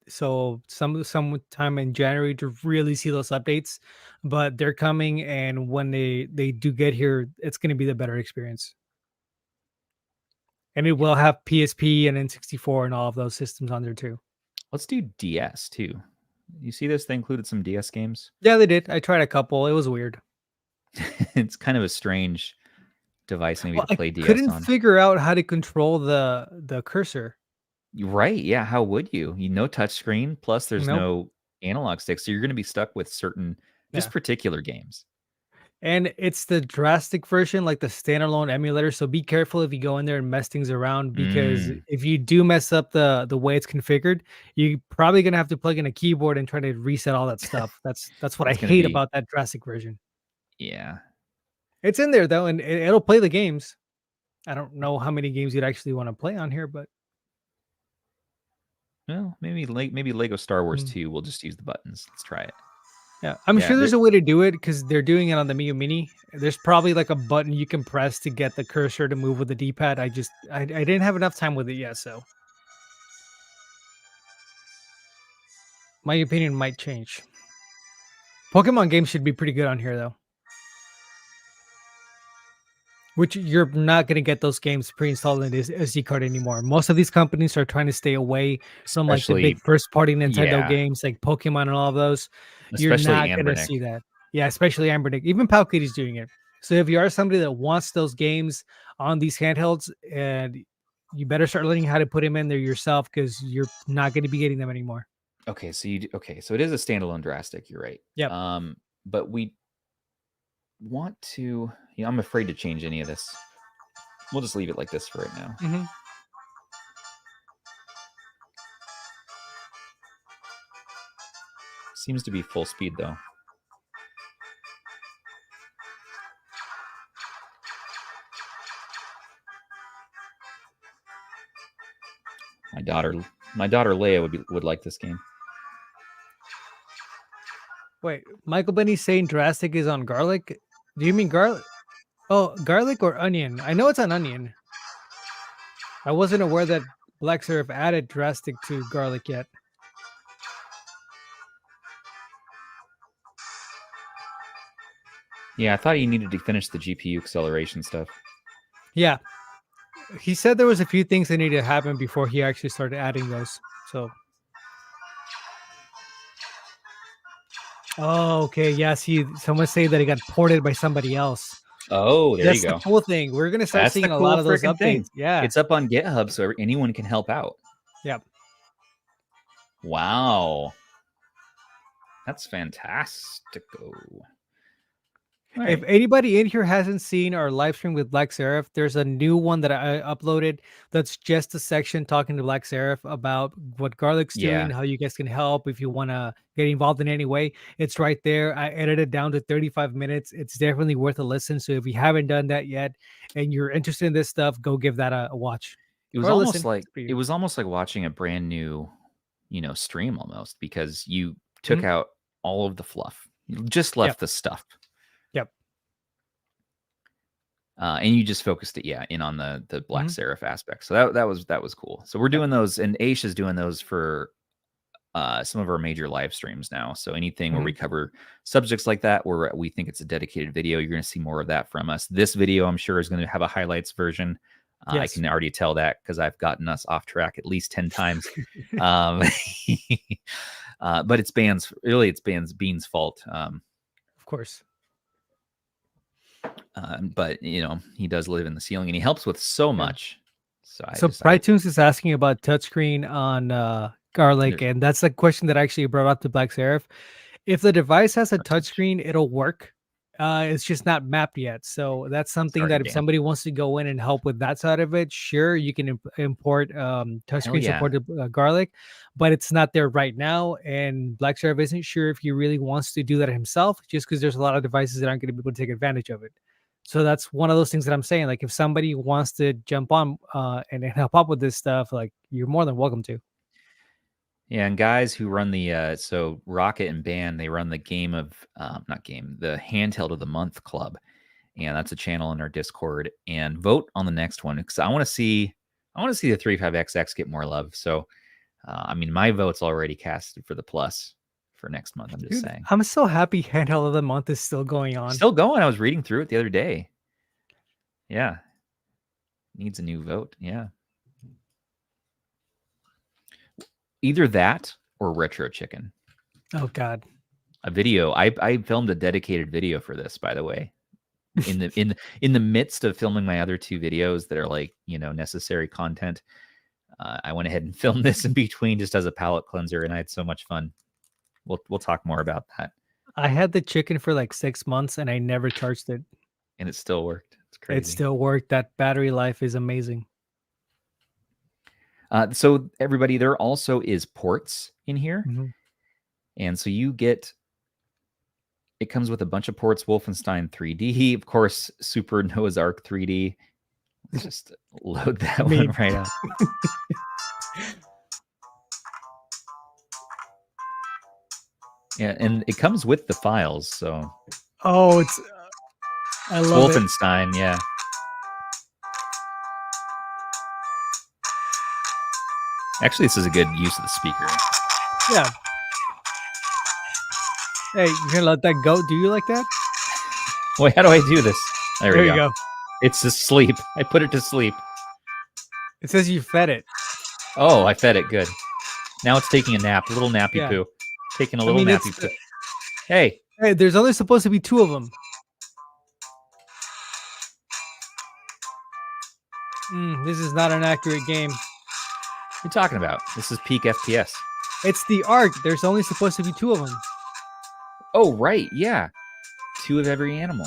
So sometime in January to really see those updates, but they're coming, and when they do get here, it's going to be the better experience. And it will have PSP and N64 and all of those systems on there too. Let's do DS too. You see this? They included some DS games. Yeah, they did. I tried a couple. It was weird. It's kind of a strange device maybe to play DS on. I couldn't figure out how to control the cursor. Right. Yeah. How would you? No touch screen. Plus, there's no analog stick. So you're going to be stuck with certain, just particular games. And it's the drastic version, like the standalone emulator. So be careful if you go in there and mess things around, because if you do mess up the way it's configured, you're probably going to have to plug in a keyboard and try to reset all that stuff. That's what I hate about that drastic version. Yeah. It's in there though, and it'll play the games. I don't know how many games you'd actually want to play on here, but well, maybe Lego Star Wars 2. We'll just use the buttons. Let's try it. Yeah, I'm sure there's a way to do it, because they're doing it on the Mega Mini. There's probably like a button you can press to get the cursor to move with the D-pad. I didn't have enough time with it yet, so my opinion might change. Pokemon games should be pretty good on here though. Which you're not going to get those games pre-installed in this SD card anymore. Most of these companies are trying to stay away from like the big first-party Nintendo games like Pokemon and all of those. You're not going to see that. Yeah, especially Anbernic. Even Palkitty's doing it. So if you are somebody that wants those games on these handhelds, and you better start learning how to put them in there yourself, because you're not going to be getting them anymore. Okay, so so it is a standalone drastic. You're right. Yeah. But we want to. I'm afraid to change any of this. We'll just leave it like this for right now. Seems to be full speed though. My daughter Leia would like this game. Wait, Michael Benny's saying drastic is on Garlic. Do you mean Garlic? Oh, Garlic or Onion? I know it's on Onion. I wasn't aware that Black Serif added drastic to Garlic yet. Yeah, I thought you needed to finish the GPU acceleration stuff. Yeah. He said there was a few things that needed to happen before he actually started adding those. So. Oh, okay. Yeah, see, someone say that it got ported by somebody else. Oh, there you go. That's the cool thing. We're going to start seeing a lot of those updates. Thing. Yeah. It's up on GitHub, so anyone can help out. Yep. Wow. That's fantastico. Right. If anybody in here hasn't seen our live stream with Black Seraph, there's a new one that I uploaded that's just a section talking to Black Seraph about what Garlic's doing, how you guys can help if you want to get involved in any way. It's right there. I edited down to 35 minutes. It's definitely worth a listen. So if you haven't done that yet and you're interested in this stuff, go give that a watch. It was almost like watching a brand new, stream almost, because you took out all of the fluff. You just left the stuff. Yep. And you just focused it, in on the Black Seraph aspect. So that was cool. So we're doing those, and Aish is doing those for some of our major live streams now. So anything where we cover subjects like that, where we think it's a dedicated video, you're going to see more of that from us. This video, I'm sure, is going to have a highlights version. I can already tell that because I've gotten us off track at least 10 times. But it's Bean's fault. Of course. But he does live in the ceiling and he helps with so much. So Brighttunes is asking about touchscreen on Garlic, and that's a question that I actually brought up to Black Seraph. If the device has a touchscreen, it'll work. It's just not mapped yet. So that's something that if somebody wants to go in and help with that side of it, sure, you can import touchscreen support to Garlic, but it's not there right now. And Black Seraph isn't sure if he really wants to do that himself, just because there's a lot of devices that aren't going to be able to take advantage of it. So that's one of those things that I'm saying. Like if somebody wants to jump on and help up with this stuff, like you're more than welcome to. Yeah, and guys who run the so Rocket and Ban, they run the the Handheld of the Month Club, and that's a channel in our Discord. And vote on the next one because I want to see the 35XX get more love. So, my vote's already casted for the Plus for next month. I'm just saying. I'm so happy Handheld of the Month is still going on. Still going. I was reading through it the other day. Yeah, needs a new vote. Yeah. Either that or Retro Chicken. Oh God. A video. I filmed a dedicated video for this, by the way. In the midst of filming my other two videos that are like, necessary content. I went ahead and filmed this in between just as a palate cleanser, and I had so much fun. We'll talk more about that. I had the chicken for like 6 months and I never charged it. And it still worked. It's crazy. It still worked. That battery life is amazing. So everybody, there also is ports in here. And so it comes with a bunch of ports, Wolfenstein 3D, of course, Super Noah's Ark 3D. Let's just load that one right up. Yeah, and it comes with the files, so. Oh, I love Wolfenstein, yeah. Actually, this is a good use of the speaker. Yeah. Hey, you're gonna let that go? Do you like that? Wait, how do I do this? There we go. It's asleep. I put it to sleep. It says you fed it. Oh, I fed it. Good. Now it's taking a nap. A little nappy poo. Taking a little nappy poo. Hey, there's only supposed to be 2 of them. This is not an accurate game. What are you talking about? This is peak FPS. It's the Ark. There's only supposed to be 2 of them. Oh, right. Yeah. 2 of every animal.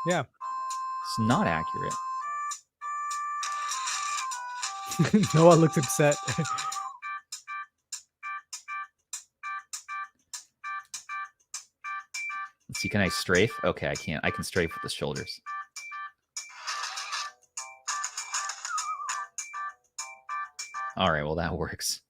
Yeah. It's not accurate. Noah looks upset. Let's see. Can I strafe? Okay, I can't. I can strafe with the shoulders. All right, well, that works.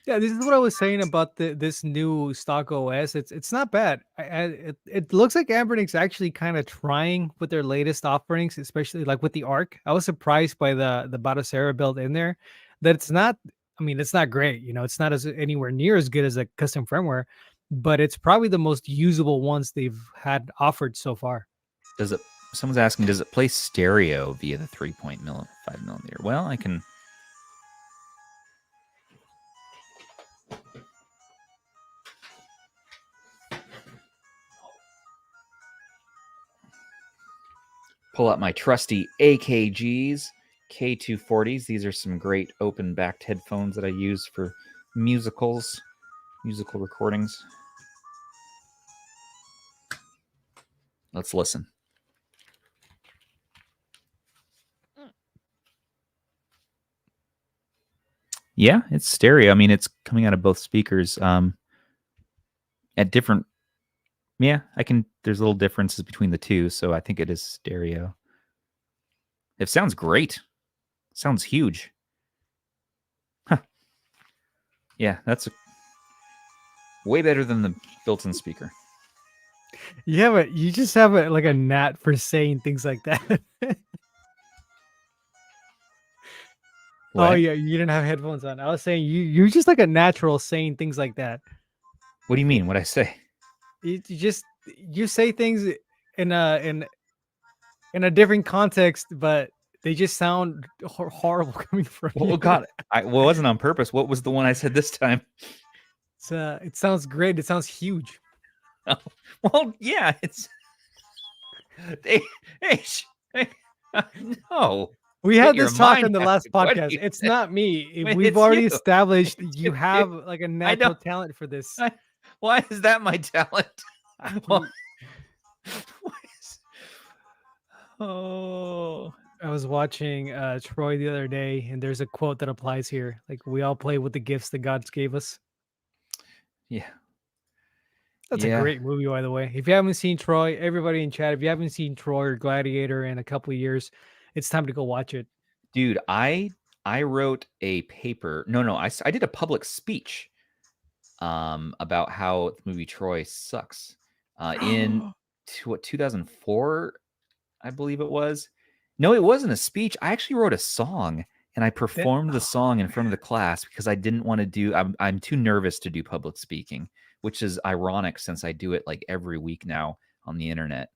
Yeah, this is what I was saying about this new stock OS. It's not bad. It looks like Anbernic's actually kind of trying with their latest offerings, especially like with the Arc. I was surprised by the Batocera build in there. That it's not. I mean, it's not great. It's not anywhere near as good as a custom firmware, but it's probably the most usable ones they've had offered so far. Someone's asking, does it play stereo via the 3.5mm? Well, I can. Pull out my trusty AKGs, K240s. These are some great open-backed headphones that I use for musical recordings. Let's listen. Yeah, it's stereo. I mean, it's coming out of both speakers at different. Yeah, there's little differences between the two, so I think it is stereo. It sounds great. It sounds huge. Huh. Yeah, that's way better than the built-in speaker. You just have like a knack for saying things like that. Oh yeah, you didn't have headphones on. I was saying you're just like a natural saying things like that. What do you mean? What I say? You say things in a different context, but they just sound horrible coming from you. Oh God, it wasn't on purpose. What was the one I said this time? It sounds great. It sounds huge. Oh, well, yeah, it's. No. We had this talk in the last podcast. It's not me. We've already established you have like a natural talent for this. Why is that my talent? Oh. I was watching Troy the other day, and there's a quote that applies here. Like, we all play with the gifts that God gave us. Yeah. That's a great movie, by the way. If you haven't seen Troy, everybody in chat, if you haven't seen Troy or Gladiator in a couple of years, it's time to go watch it. Dude, I wrote a paper. No, I did a public speech about how the movie Troy sucks in 2004, I believe it was. No, it wasn't a speech. I actually wrote a song, and I performed the song in front of the class because I didn't want to do. I'm too nervous to do public speaking, which is ironic since I do it like every week now on the internet.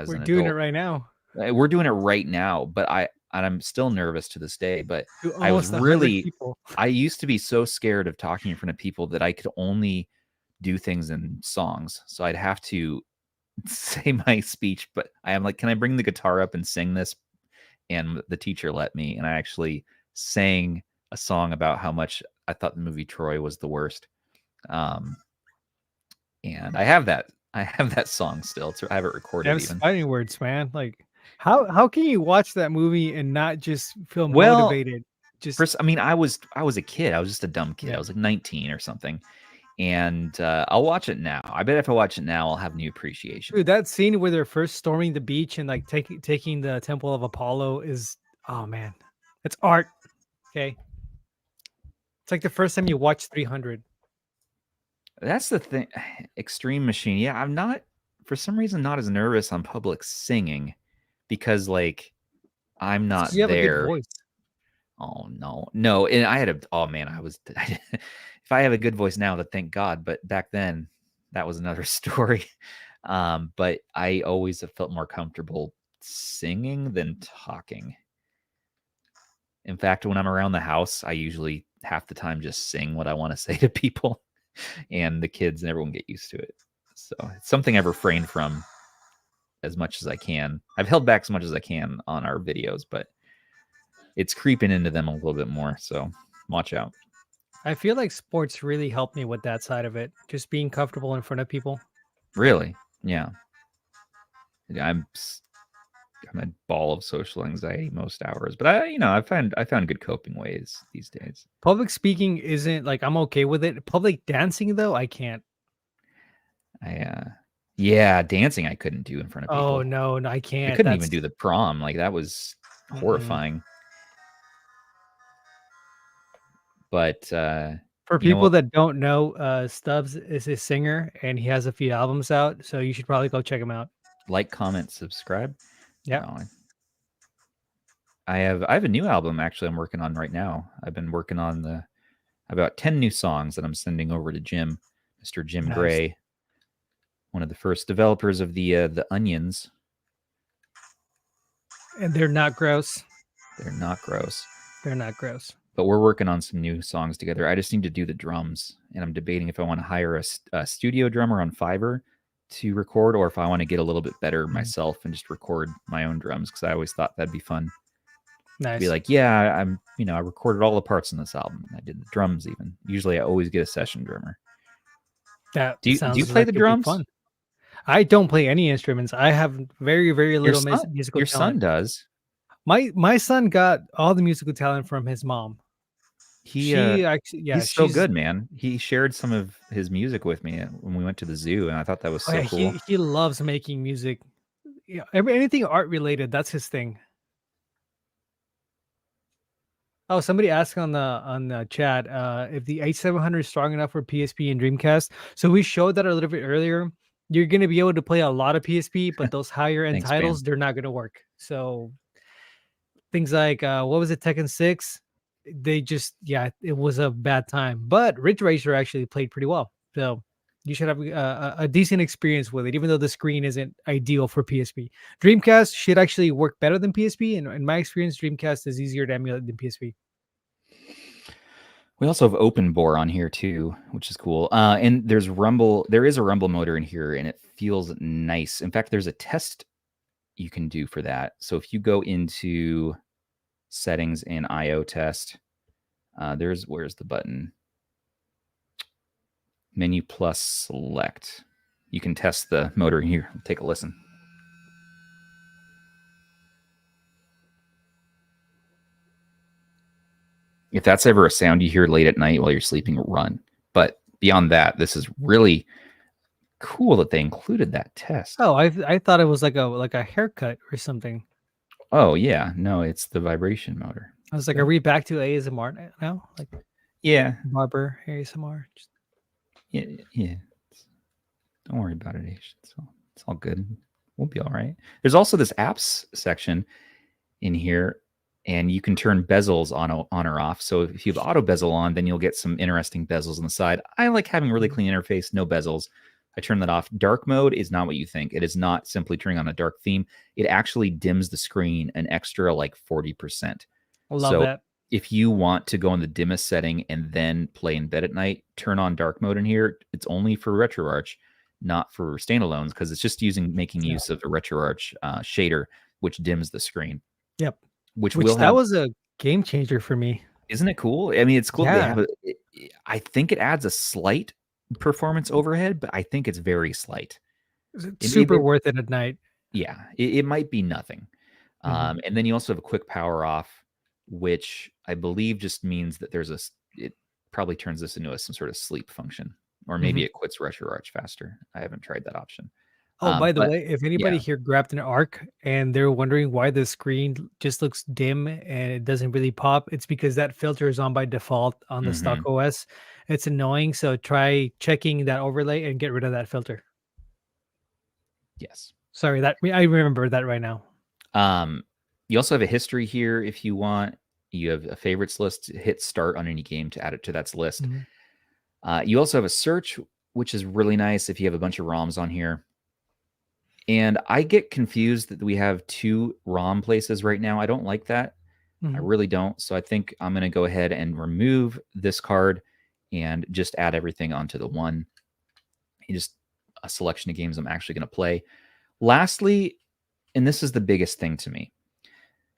We're doing it right now. We're doing it right now, but I'm still nervous to this day. But I used to be so scared of talking in front of people that I could only do things in songs. So I'd have to say my speech, but I am like, can I bring the guitar up and sing this? And the teacher let me, and I actually sang a song about how much I thought the movie Troy was the worst. And I have that song still. I have it recorded. Even fighting words, man. Like, how can you watch that movie and not just feel motivated? I mean, I was a kid. I was just a dumb kid. I was like 19 or something. And I'll watch it now. I bet if I watch it now, I'll have new appreciation. Dude, that scene where they're first storming the beach and like taking the Temple of Apollo is, oh man, it's art. Okay, it's like the first time you watch 300. That's the thing. Extreme Machine. Yeah, I'm not, for some reason, not as nervous on public singing because like I'm not there. You have a good voice. Oh no. And I had if I have a good voice now, then thank God. But back then, that was another story. But I always have felt more comfortable singing than talking. In fact, when I'm around the house, I usually half the time just sing what I want to say to people, and the kids and everyone get used to it. So it's something I've refrained from as much as I can. I've held back as much as I can on our videos, but it's creeping into them a little bit more. So watch out. I feel like sports really helped me with that side of it. Just being comfortable in front of people. Really? Yeah. I'm a ball of social anxiety most hours, but I found good coping ways these days. Public speaking isn't like, I'm okay with it. Public dancing though, I can't. Yeah, dancing I couldn't do in front of people. Oh no, I can't. I couldn't even do the prom. Like that was horrifying. But for people that don't know, Stubbs is a singer and he has a few albums out, so you should probably go check him out. Like, comment, subscribe. Yeah. No, I have a new album actually I'm working on right now. I've been working on about 10 new songs that I'm sending over to Jim, Mr. Jim Gray, one of the first developers of the Onions. And they're not gross. They're not gross. They're not gross. But we're working on some new songs together. I just need to do the drums, and I'm debating if I want to hire a studio drummer on Fiverr to record, or if I want to get a little bit better myself and just record my own drums, because I always thought that'd be fun. Nice. Be like, yeah, I recorded all the parts in this album. I did the drums even. Usually, I always get a session drummer. Do you play the drums? Fun. I don't play any instruments. I have very, very little musical your talent. Son does. My son got all the musical talent from his mom. He's so good, man. He shared some of his music with me when we went to the zoo, and I thought that was so cool. He loves making music. Yeah, anything art related, that's his thing. Oh, somebody asked on the chat if the H700 is strong enough for PSP and Dreamcast. So we showed that a little bit earlier. You're going to be able to play a lot of PSP, but those higher end titles, they're not going to work. So things like what was it, Tekken 6? They just it was a bad time. But Ridge Racer actually played pretty well. So you should have a decent experience with it, even though the screen isn't ideal for PSP. Dreamcast should actually work better than PSP. And in my experience, Dreamcast is easier to emulate than PSP. We also have open bore on here too, which is cool. And there's rumble. There is a rumble motor in here, and it feels nice. In fact, there's a test you can do for that. So if you go into settings and IO test, where's the button? Menu plus select. You can test the motor here. Take a listen. If that's ever a sound you hear late at night while you're sleeping, run. But beyond that, this is really cool that they included that test. Oh, I thought it was like a haircut or something. Oh yeah, no, it's the vibration motor. I was like, are we back to ASMR now? Like, yeah, barber ASMR. Yeah. Don't worry about it, Aish. It's all good. We'll be all right. There's also this apps section in here, and you can turn bezels on or off. So if you have auto bezel on, then you'll get some interesting bezels on the side. I like having really clean interface, no bezels. I turn that off. Dark mode is not what you think. It is not simply turning on a dark theme. It actually dims the screen an extra like 40%. I love that. If you want to go in the dimmest setting and then play in bed at night, turn on dark mode in here. It's only for RetroArch, not for standalones, because it's just making use of a RetroArch shader, which dims the screen. Yep. Which was a game changer for me. Isn't it cool? I mean, it's cool. Yeah. I think it adds a slight performance overhead, but I think it's very slight. It's super worth it at night. Yeah, it might be nothing. And then you also have a quick power off, which I believe just means that it probably turns this into some sort of sleep function, or maybe it quits RetroArch faster. I haven't tried that option. Oh, by the way, if anybody here grabbed an ARC and they're wondering why the screen just looks dim and it doesn't really pop, it's because that filter is on by default on the stock OS. It's annoying, so try checking that overlay and get rid of that filter. Yes. Sorry, I remember that right now. You also have a history here if you want. You have a favorites list. Hit start on any game to add it to that list. You also have a search, which is really nice if you have a bunch of ROMs on here. And I get confused that we have 2 ROM places right now. I don't like that. I really don't. So I think I'm going to go ahead and remove this card and just add everything onto the one. Just a selection of games I'm actually going to play. Lastly, and this is the biggest thing to me,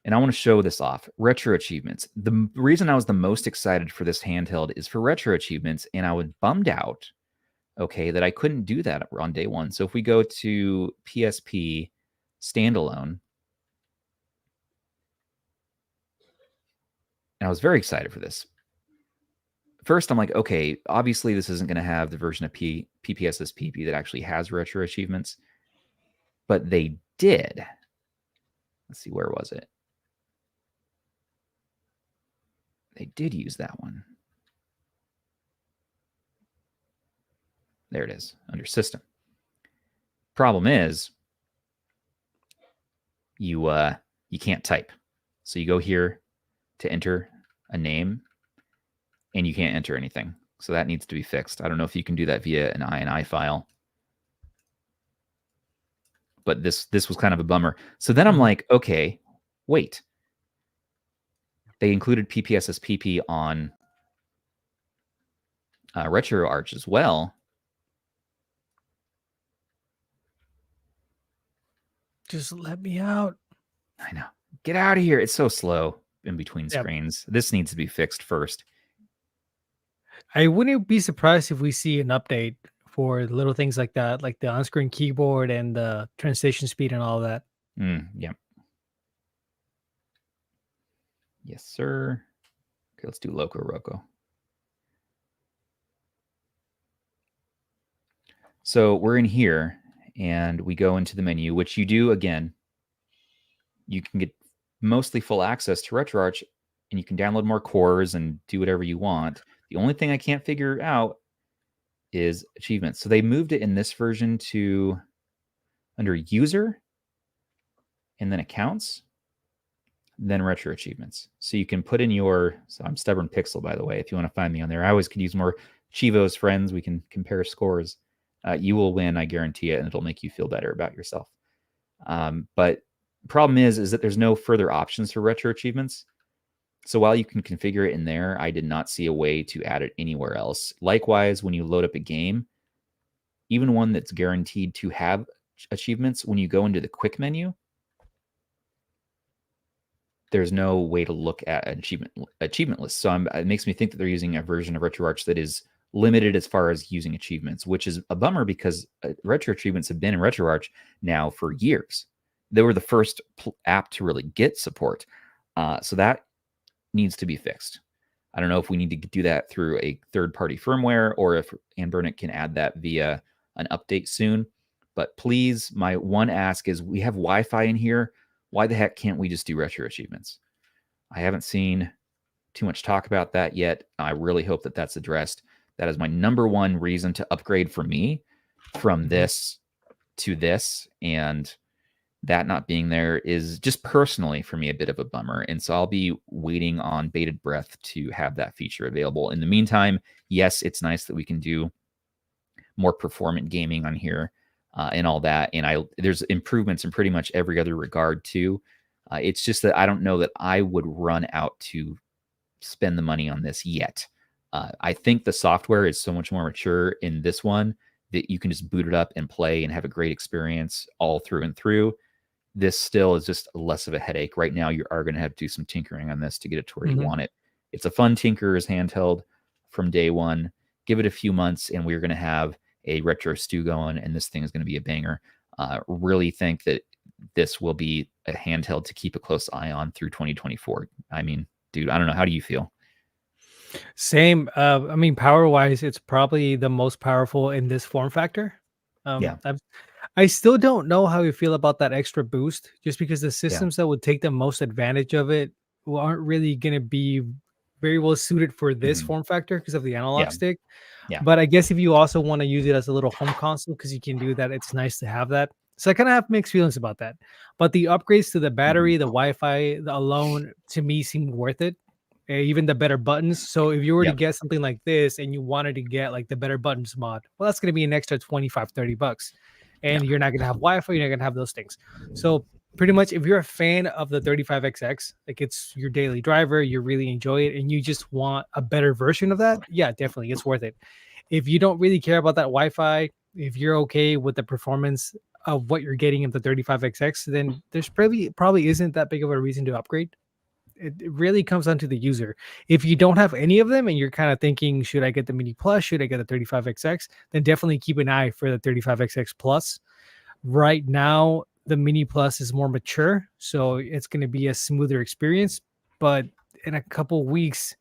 and I want to show this off, retro achievements. The reason I was the most excited for this handheld is for retro achievements, and I was bummed out, that I couldn't do that on day one. So if we go to PSP standalone, and I was very excited for this. First, I'm like, okay, obviously this isn't going to have the version of PPSSPP that actually has retro achievements, but they did. Let's see, where was it? They did use that one. There it is, under system. Problem is, you can't type. So you go here to enter a name, and you can't enter anything. So that needs to be fixed. I don't know if you can do that via an INI file. But this was kind of a bummer. So then I'm like, okay, wait. They included PPSSPP on RetroArch as well. Just let me out. I know. Get out of here. It's so slow in between screens. This needs to be fixed first. I wouldn't be surprised if we see an update for little things like that, like the on-screen keyboard and the translation speed and all that. Yeah. Yes, sir. let's do Loco Roco. So we're in here and we go into the menu, which you do again. You can get mostly full access to RetroArch and you can download more cores and do whatever you want. The only thing I can't figure out is achievements. So they moved it in this version to under user and then accounts, then retro achievements. So you can put in your, so I'm Stubborn Pixel, by the way, if you want to find me on there. I always could use more Chivos friends. We can compare scores. You will win, I guarantee it, and it'll make you feel better about yourself. But problem is that there's no further options for retro achievements. So while you can configure it in there, I did not see a way to add it anywhere else. Likewise, when you load up a game, even one that's guaranteed to have achievements, when you go into the quick menu, there's no way to look at an achievement list. So it makes me think that they're using a version of RetroArch that is limited as far as using achievements, which is a bummer because retro achievements have been in RetroArch now for years. They were the first app to really get support. So that needs to be fixed. I don't know if we need to do that through a third-party firmware or if Anbernic can add that via an update soon. But please, my one ask is we have Wi-Fi in here. Why the heck can't we just do retro achievements? I haven't seen too much talk about that yet. I really hope that that's addressed. That is my number one reason to upgrade for me from this to this. And that not being there is just personally for me a bit of a bummer. And so I'll be waiting on bated breath to have that feature available. In the meantime, yes, it's nice that we can do more performant gaming on here and all that. And there's improvements in pretty much every other regard too. It's just that I don't know that I would run out to spend the money on this yet. I think the software is so much more mature in this one that you can just boot it up and play and have a great experience all through and through. This still is just less of a headache. Right now, you are going to have to do some tinkering on this to get it to where you want it. It's a fun tinkerer's handheld from day one. Give it a few months, and we're going to have a retro stew going, and this thing is going to be a banger. Really think that this will be a handheld to keep a close eye on through 2024. I mean, dude, I don't know. How do you feel? Same. I mean, power-wise, it's probably the most powerful in this form factor. Yeah. I still don't know how you feel about that extra boost, just because the systems that would take the most advantage of it aren't really going to be very well suited for this form factor because of the analog stick. Yeah. But I guess if you also want to use it as a little home console, because you can do that, it's nice to have that. So I kind of have mixed feelings about that. But the upgrades to the battery, the Wi-Fi alone, to me, seemed worth it. Even the better buttons. So if you were to get something like this and you wanted to get like the better buttons mod, well, that's going to be an extra $25-$30. And you're not going to have Wi-Fi, you're not going to have those things. So pretty much if you're a fan of the 35XX, like it's your daily driver, you really enjoy it, and you just want a better version of that, yeah, definitely, it's worth it. If you don't really care about that Wi-Fi, if you're okay with the performance of what you're getting in the 35XX, then there's probably isn't that big of a reason to upgrade. It really comes down to the user. If you don't have any of them and you're kind of thinking, should I get the Mini Plus? Should I get the 35XX? Then definitely keep an eye for the 35XX Plus. Right now, the Mini Plus is more mature, so it's going to be a smoother experience. But in a couple weeks,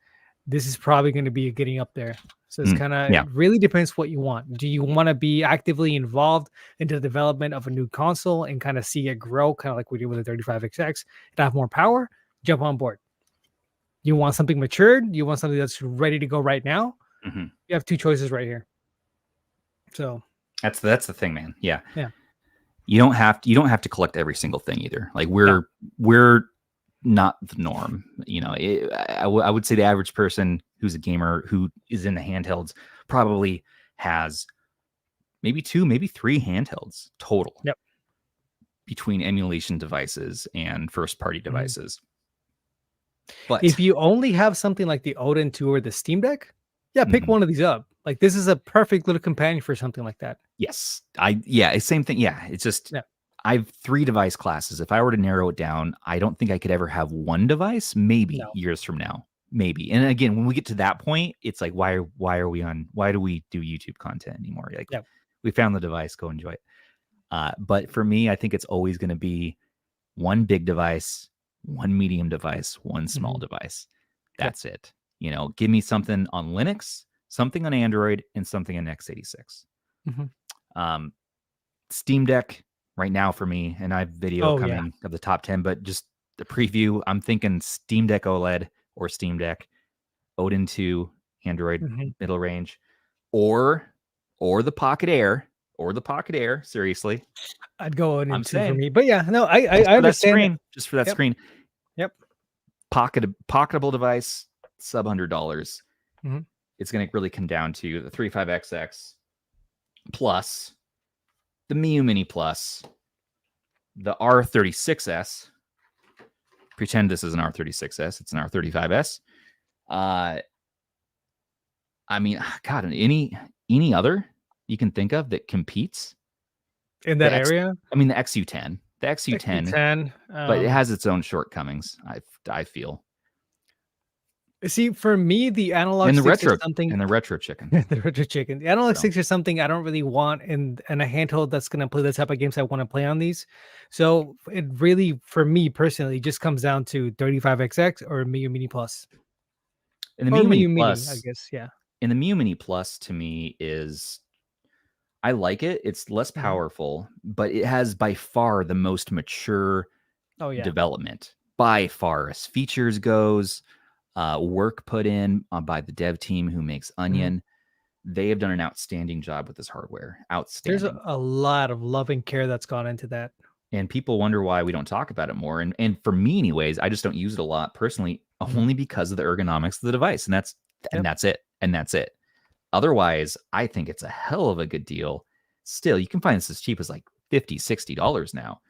this is probably going to be getting up there. So it's kind of, it really depends what you want. Do you want to be actively involved into the development of a new console and kind of see it grow, kind of like we did with the 35XX, and have more power? Jump on board. You want something matured? You want something that's ready to go right now? You have two choices right here. So that's the thing, man. Yeah. You don't have to collect every single thing either. Like we're not the norm. You know, I would say the average person who's a gamer who is in the handhelds probably has maybe 2, maybe 3 handhelds total. Between emulation devices and first-party devices. But if you only have something like the Odin 2 or the Steam Deck, pick one of these up. Like this is a perfect little companion for something like that. Yes. Same thing. Yeah. It's just I have 3 device classes. If I were to narrow it down, I don't think I could ever have one device, maybe years from now. Maybe. And again, when we get to that point, it's like why do we do YouTube content anymore? Like we found the device, go enjoy it. But for me, I think it's always going to be one big device, one medium device, one small device. That's it. Give me something on Linux, something on Android, and something on x86. Steam Deck right now for me, and I have video coming of the top 10, but just the preview, I'm thinking Steam Deck OLED or Steam Deck, Odin 2, Android middle range, or the Pocket Air, seriously. I'd go Odin 2 for me. But yeah, no, I understand. Just for that screen. Yep. Pocketable device, sub $100. It's going to really come down to the 35XX Plus, the Miu Mini Plus, the R36S. Pretend this is an R36S. It's an R35S. I mean, God, any other you can think of that competes in that area? I mean, the XU10. The XU10, but it has its own shortcomings, I feel. See, for me, the analog and the sticks retro is something, and the retro chicken. The retro chicken. The analog sticks are something I don't really want in a handheld that's going to play the type of games I want to play on these. So it really, for me personally, just comes down to 35XX or Miu Mini Plus. And the Miu Mini Plus, I guess, yeah. And the Miu Mini Plus to me is, I like it. It's less powerful, but it has by far the most mature development. By far, as features goes. Work put in by the dev team who makes Onion. They have done an outstanding job with this hardware. Outstanding. There's a lot of love and care that's gone into that. And people wonder why we don't talk about it more. And for me, anyways, I just don't use it a lot personally, only because of the ergonomics of the device. And that's it. Otherwise, I think it's a hell of a good deal. Still, you can find this as cheap as like $50, $60 now.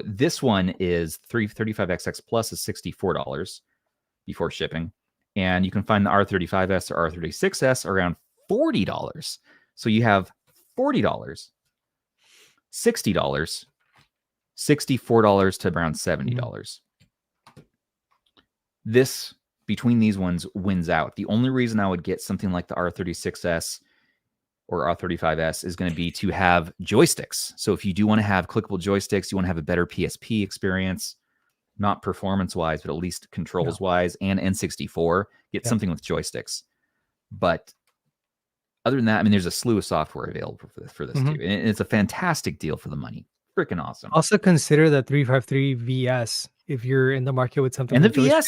This one is 35XX Plus is $64. Before shipping, and you can find the R35S or R36S around $40. So you have $40, $60, $64 to around $70. This, between these ones, wins out. The only reason I would get something like the R36S or R35S is going to be to have joysticks. So if you do want to have clickable joysticks, you want to have a better PSP experience, not performance-wise, but at least controls-wise, and N64, get something with joysticks. But other than that, I mean, there's a slew of software available for this too. And it's a fantastic deal for the money. Freaking awesome. Also consider the 353 VS if you're in the market with something. And the VS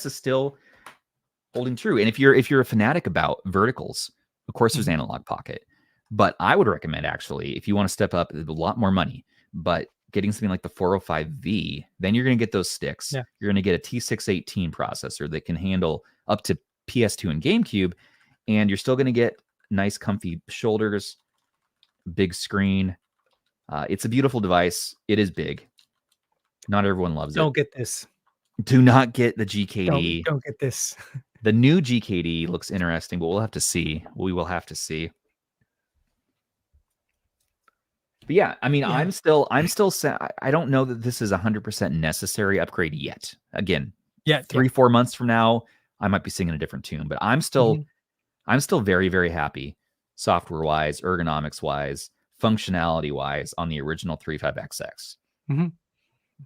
is still holding true. And if you're a fanatic about verticals, of course there's Analog Pocket. But I would recommend, actually, if you want to step up, a lot more money, but getting something like the 405V, then you're going to get those sticks. You're going to get a T618 processor that can handle up to PS2 and GameCube, and you're still going to get nice, comfy shoulders, big screen. It's a beautiful device. It is big. Not everyone loves it. Don't get this. Do not get the GKD. Don't get this. The new GKD looks interesting, but we'll have to see. We will have to see. But yeah, I mean, I'm still I don't know that this is 100% necessary upgrade yet. Again, 3-4 months from now, I might be singing a different tune, but I'm still very, very happy software wise, ergonomics wise, functionality wise on the original 35XX.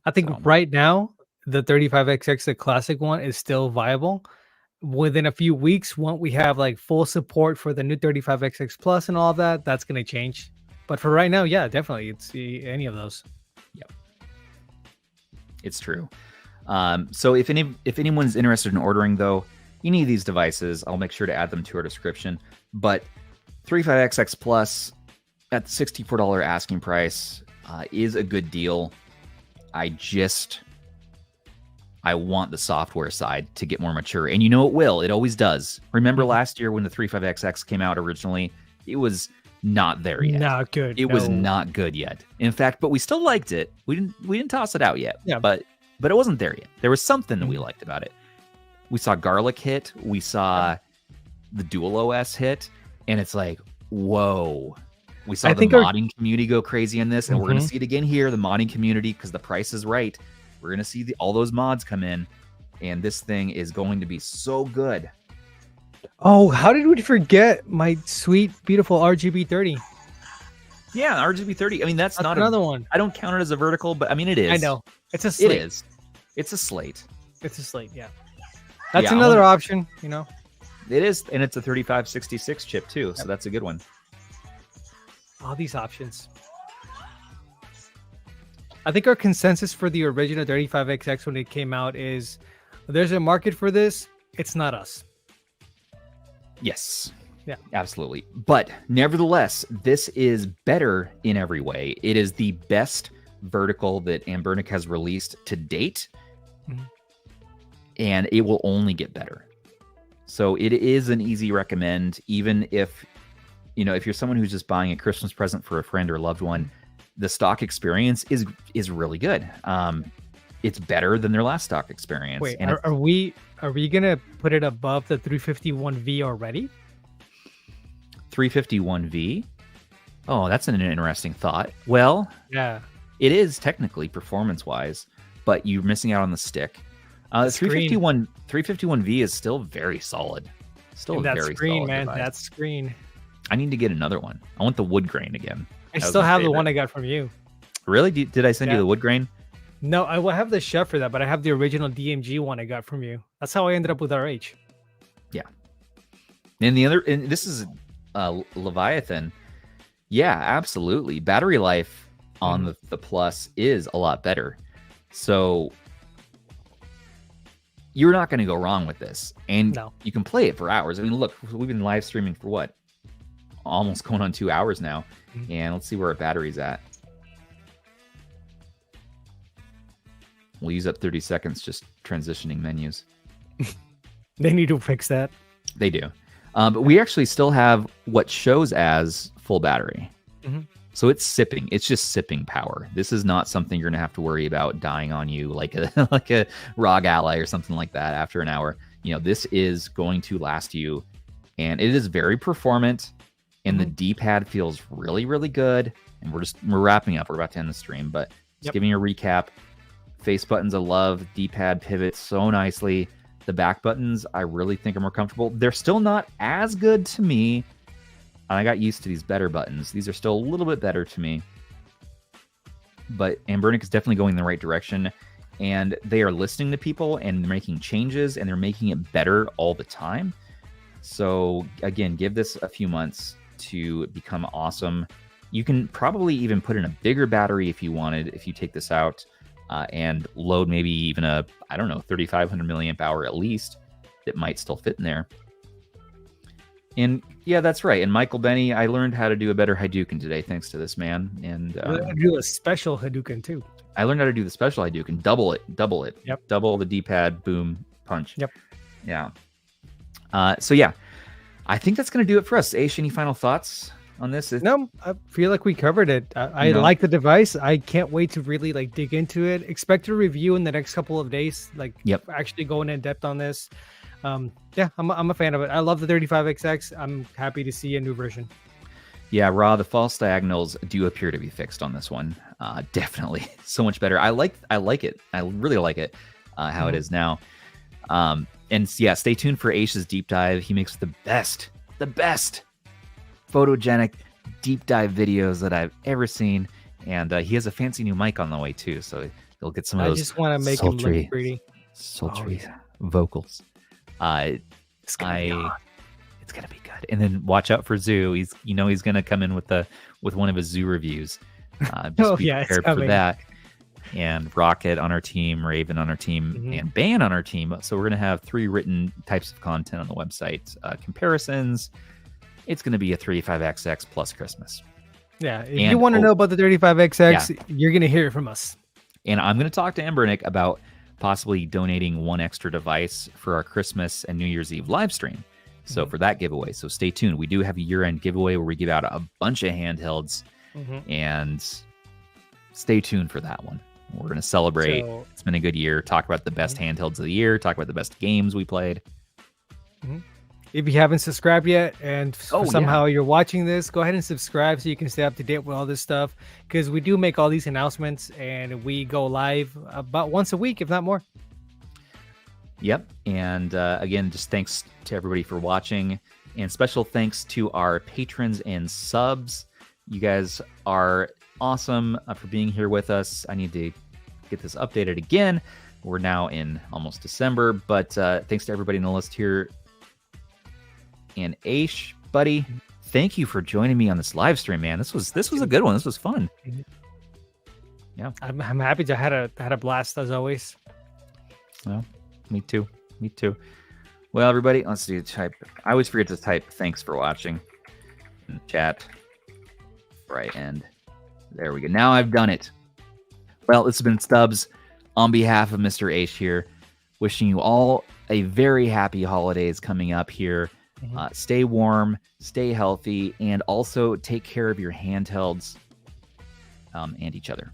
I think right now, the 35XX, the classic one, is still viable. Within a few weeks, once we have like full support for the new 35XX Plus and all of that, that's going to change. But for right now, yeah, definitely, it's any of those. Yep, it's true. So if anyone's interested in ordering, though, any of these devices, I'll make sure to add them to our description. But 35XX Plus at the $64 asking price is a good deal. I want the software side to get more mature, and it will. It always does. Remember last year when the 35XX came out originally, it was not there yet. Not good. It was not good yet. In fact, but we still liked it. We didn't toss it out yet. Yeah. But it wasn't there yet. There was something that we liked about it. We saw Garlic hit. We saw the Dual OS hit, and it's like, whoa. We saw the modding community go crazy in this, and we're going to see it again here. The modding community, because the price is right. We're going to see all those mods come in, and this thing is going to be so good. Oh, how did we forget my sweet, beautiful RGB30? Yeah, RGB30. I mean, that's not another one. I don't count it as a vertical, but I mean, it is. I know. It's a slate. It is. It's a slate. It's a slate, yeah. That's another option, you know. It is, and it's a 3566 chip too, so that's a good one. All these options. I think our consensus for the original 35XX when it came out is there's a market for this. It's not us. Yes. Yeah. Absolutely. But nevertheless, this is better in every way. It is the best vertical that Anbernic has released to date. Mm-hmm. And it will only get better. So it is an easy recommend, even if, you know, if you're someone who's just buying a Christmas present for a friend or loved one, the stock experience is really good. It's better than their last stock experience. Wait, and are we gonna put it above the 351V already? 351V? Oh, that's an interesting thought. Well, yeah, it is technically performance-wise, but you're missing out on the stick. 351V is still very solid. Still that very screen, solid man. device. That screen. I need to get another one. I want the wood grain again. I still have the one I got from you. Really? Did I send you the wood grain? No, I will have the chef for that, but I have the original DMG one I got from you. That's how I ended up with RH. Yeah. And the other, and this is Leviathan. Yeah, absolutely. Battery life on the Plus is a lot better. So you're not going to go wrong with this. And you can play it for hours. I mean, look, we've been live streaming for what? Almost going on 2 hours now. And let's see where our battery's at. We'll use up 30 seconds just transitioning menus. They need to fix that. They do. But we actually still have what shows as full battery. So it's sipping. It's just sipping power. This is not something you're going to have to worry about dying on you like a like a ROG Ally or something like that after an hour. You know, this is going to last you. And it is very performant. And the D-pad feels really, really good. And we're wrapping up. We're about to end the stream. But just giving you a recap. Face buttons I love. D-pad pivots so nicely. The back buttons I really think are more comfortable. They're still not as good to me. I got used to these better buttons. These are still a little bit better to me. But Anbernic is definitely going in the right direction. And they are listening to people and they're making changes and they're making it better all the time. So again, give this a few months to become awesome. You can probably even put in a bigger battery if you wanted, if you take this out and load maybe even a, I don't know, 3,500 milliamp hour at least. That might still fit in there. And yeah, that's right. And Michael Benny, I learned how to do a better Hadouken today, thanks to this man. And I learned how to do a special Hadouken too. I learned how to do the special Hadouken, double it. Yep. Double the D-pad, boom, punch. Yep. Yeah. So yeah, I think that's going to do it for us. Aish, any final thoughts on this? No, I feel like we covered it. I like the device. I can't wait to really like dig into it. Expect a review in the next couple of days. Like actually going in depth on this. Yeah, I'm a fan of it. I love the 35XX. I'm happy to see a new version. Yeah, the false diagonals do appear to be fixed on this one. Definitely so much better. I like it. I really like it how it is now. And yeah, stay tuned for Aish's deep dive. He makes the best photogenic deep dive videos that I've ever seen. And he has a fancy new mic on the way too, so you'll get some of those. I just want to make him look pretty. Sultry vocals. It's gonna be good. And then watch out for Zoo. He's gonna come in with one of his Zoo reviews. Just be prepared for that. And Rocket on our team, Raven on our team, and Ban on our team. So we're gonna have 3 written types of content on the website. Comparisons. It's gonna be a 35XX plus Christmas. Yeah, if you want to know about the 35XX, you're gonna hear it from us. And I'm gonna talk to Anbernic about possibly donating 1 extra device for our Christmas and New Year's Eve live stream. So for that giveaway. So stay tuned. We do have a year-end giveaway where we give out a bunch of handhelds, and stay tuned for that one. We're going to celebrate. It's been a good year. Talk about the best handhelds of the year. Talk about the best games we played. If you haven't subscribed yet and somehow you're watching this, go ahead and subscribe so you can stay up to date with all this stuff, because we do make all these announcements and we go live about once a week, if not more. Yep. And again, just thanks to everybody for watching, and special thanks to our patrons and subs. You guys are awesome for being here with us. I need to get this updated again. We're now in almost December, but thanks to everybody in the list here. And Aish, buddy, thank you for joining me on this live stream, man. This was a good one. This was fun. Yeah, I'm happy to had a blast as always. Well, me too. Well, everybody, let's do type. I always forget to type thanks for watching in the chat. Right, and there we go. Now I've done it. Well, this has been Stubbs on behalf of Mr. Aish here, wishing you all a very happy holidays coming up here. Stay warm, stay healthy, and also take care of your handhelds and each other.